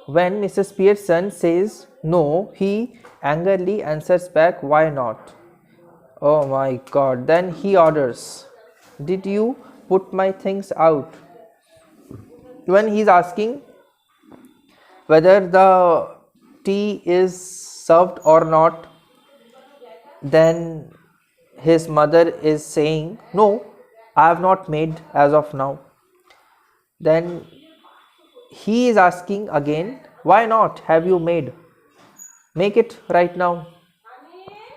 When Mrs. Pearson says no, he angrily answers back, why not? Oh my god, then he orders, did you put my things out? When he is asking whether the tea is served or not, then his mother is saying, no, I have not made as of now. Then he is asking again, why not have you made? Make it right now.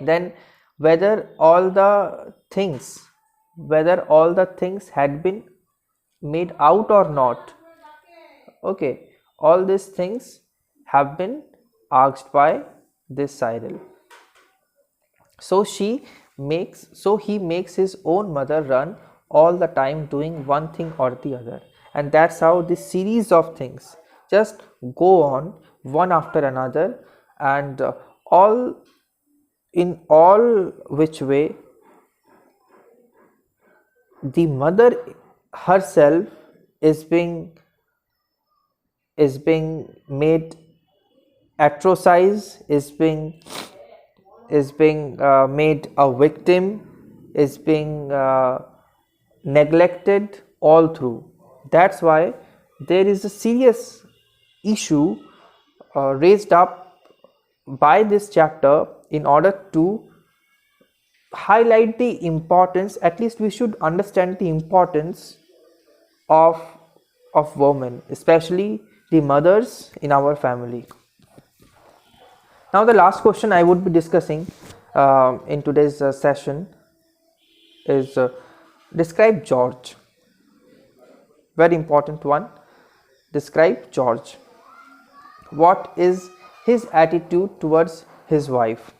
Then whether all the things had been made out or not. Okay, all these things have been asked by this Cyril. So he makes his own mother run all the time doing one thing or the other, and that's how this series of things just go on one after another, and all which way the mother herself is being made atrocized, is being made a victim, is being neglected all through. That's why there is a serious issue raised up by this chapter in order to highlight the importance, at least we should understand the importance of women, especially the mothers in our family. Now the last question I would be discussing in today's session is describe George. Very important one. Describe George. What is his attitude towards his wife?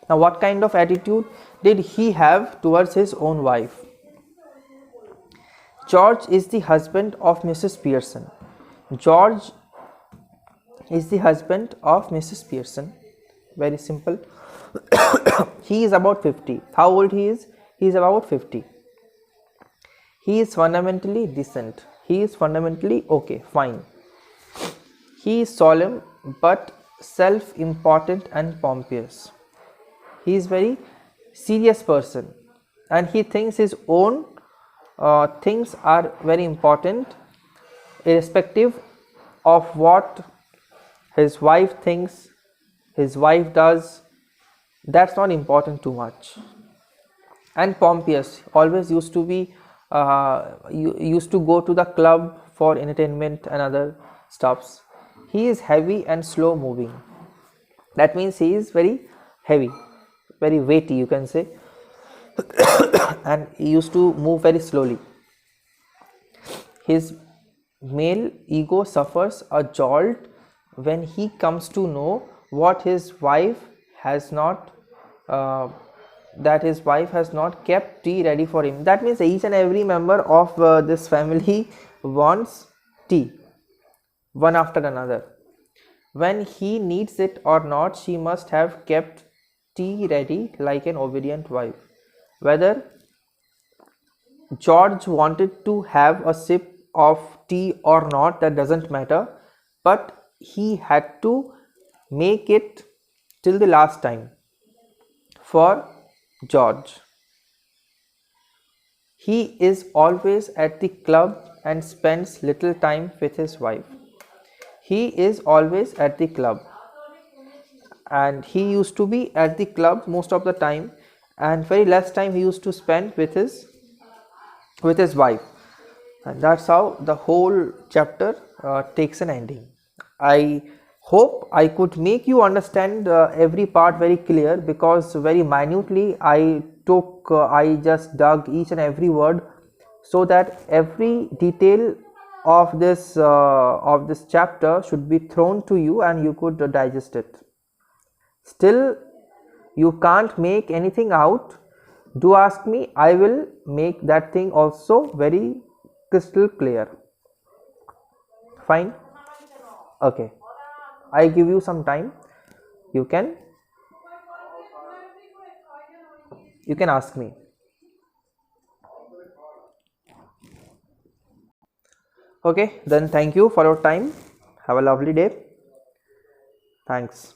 Now what kind of attitude did he have towards his own wife? George is the husband of Mrs. Pearson. George is the husband of Mrs. Pearson. Very simple. He is about 50. How old he is? He is about 50. He is fundamentally decent. He is fundamentally okay, fine. He is solemn but self-important and pompous. He is very serious person, and he thinks his own things are very important, irrespective of what his wife thinks, his wife does. That's not important too much. And pompous, always used to be used to go to the club for entertainment and other stuffs. He is heavy and slow moving. That means he is very heavy, very weighty, you can say, and he used to move very slowly. His male ego suffers a jolt when he comes to know what his wife has not that his wife has not kept tea ready for him. That means each and every member of this family wants tea, one after another. When he needs it or not, she must have kept tea ready like an obedient wife. Whether George wanted to have a sip of tea or not, that doesn't matter, but he had to make it till the last time. For George, he is always at the club and spends little time with his wife. He is always at the club, and he used to be at the club most of the time, and very less time he used to spend with his wife. And that's how the whole chapter takes an ending. I hope I could make you understand every part very clear, because very minutely I just dug each and every word, so that every detail of this chapter should be thrown to you and you could digest it. Still you can't make anything out, do ask me, I will make that thing also very crystal clear. Fine? Okay, I give you some time. You can ask me. Okay, then thank you for your time. Have a lovely day. Thanks.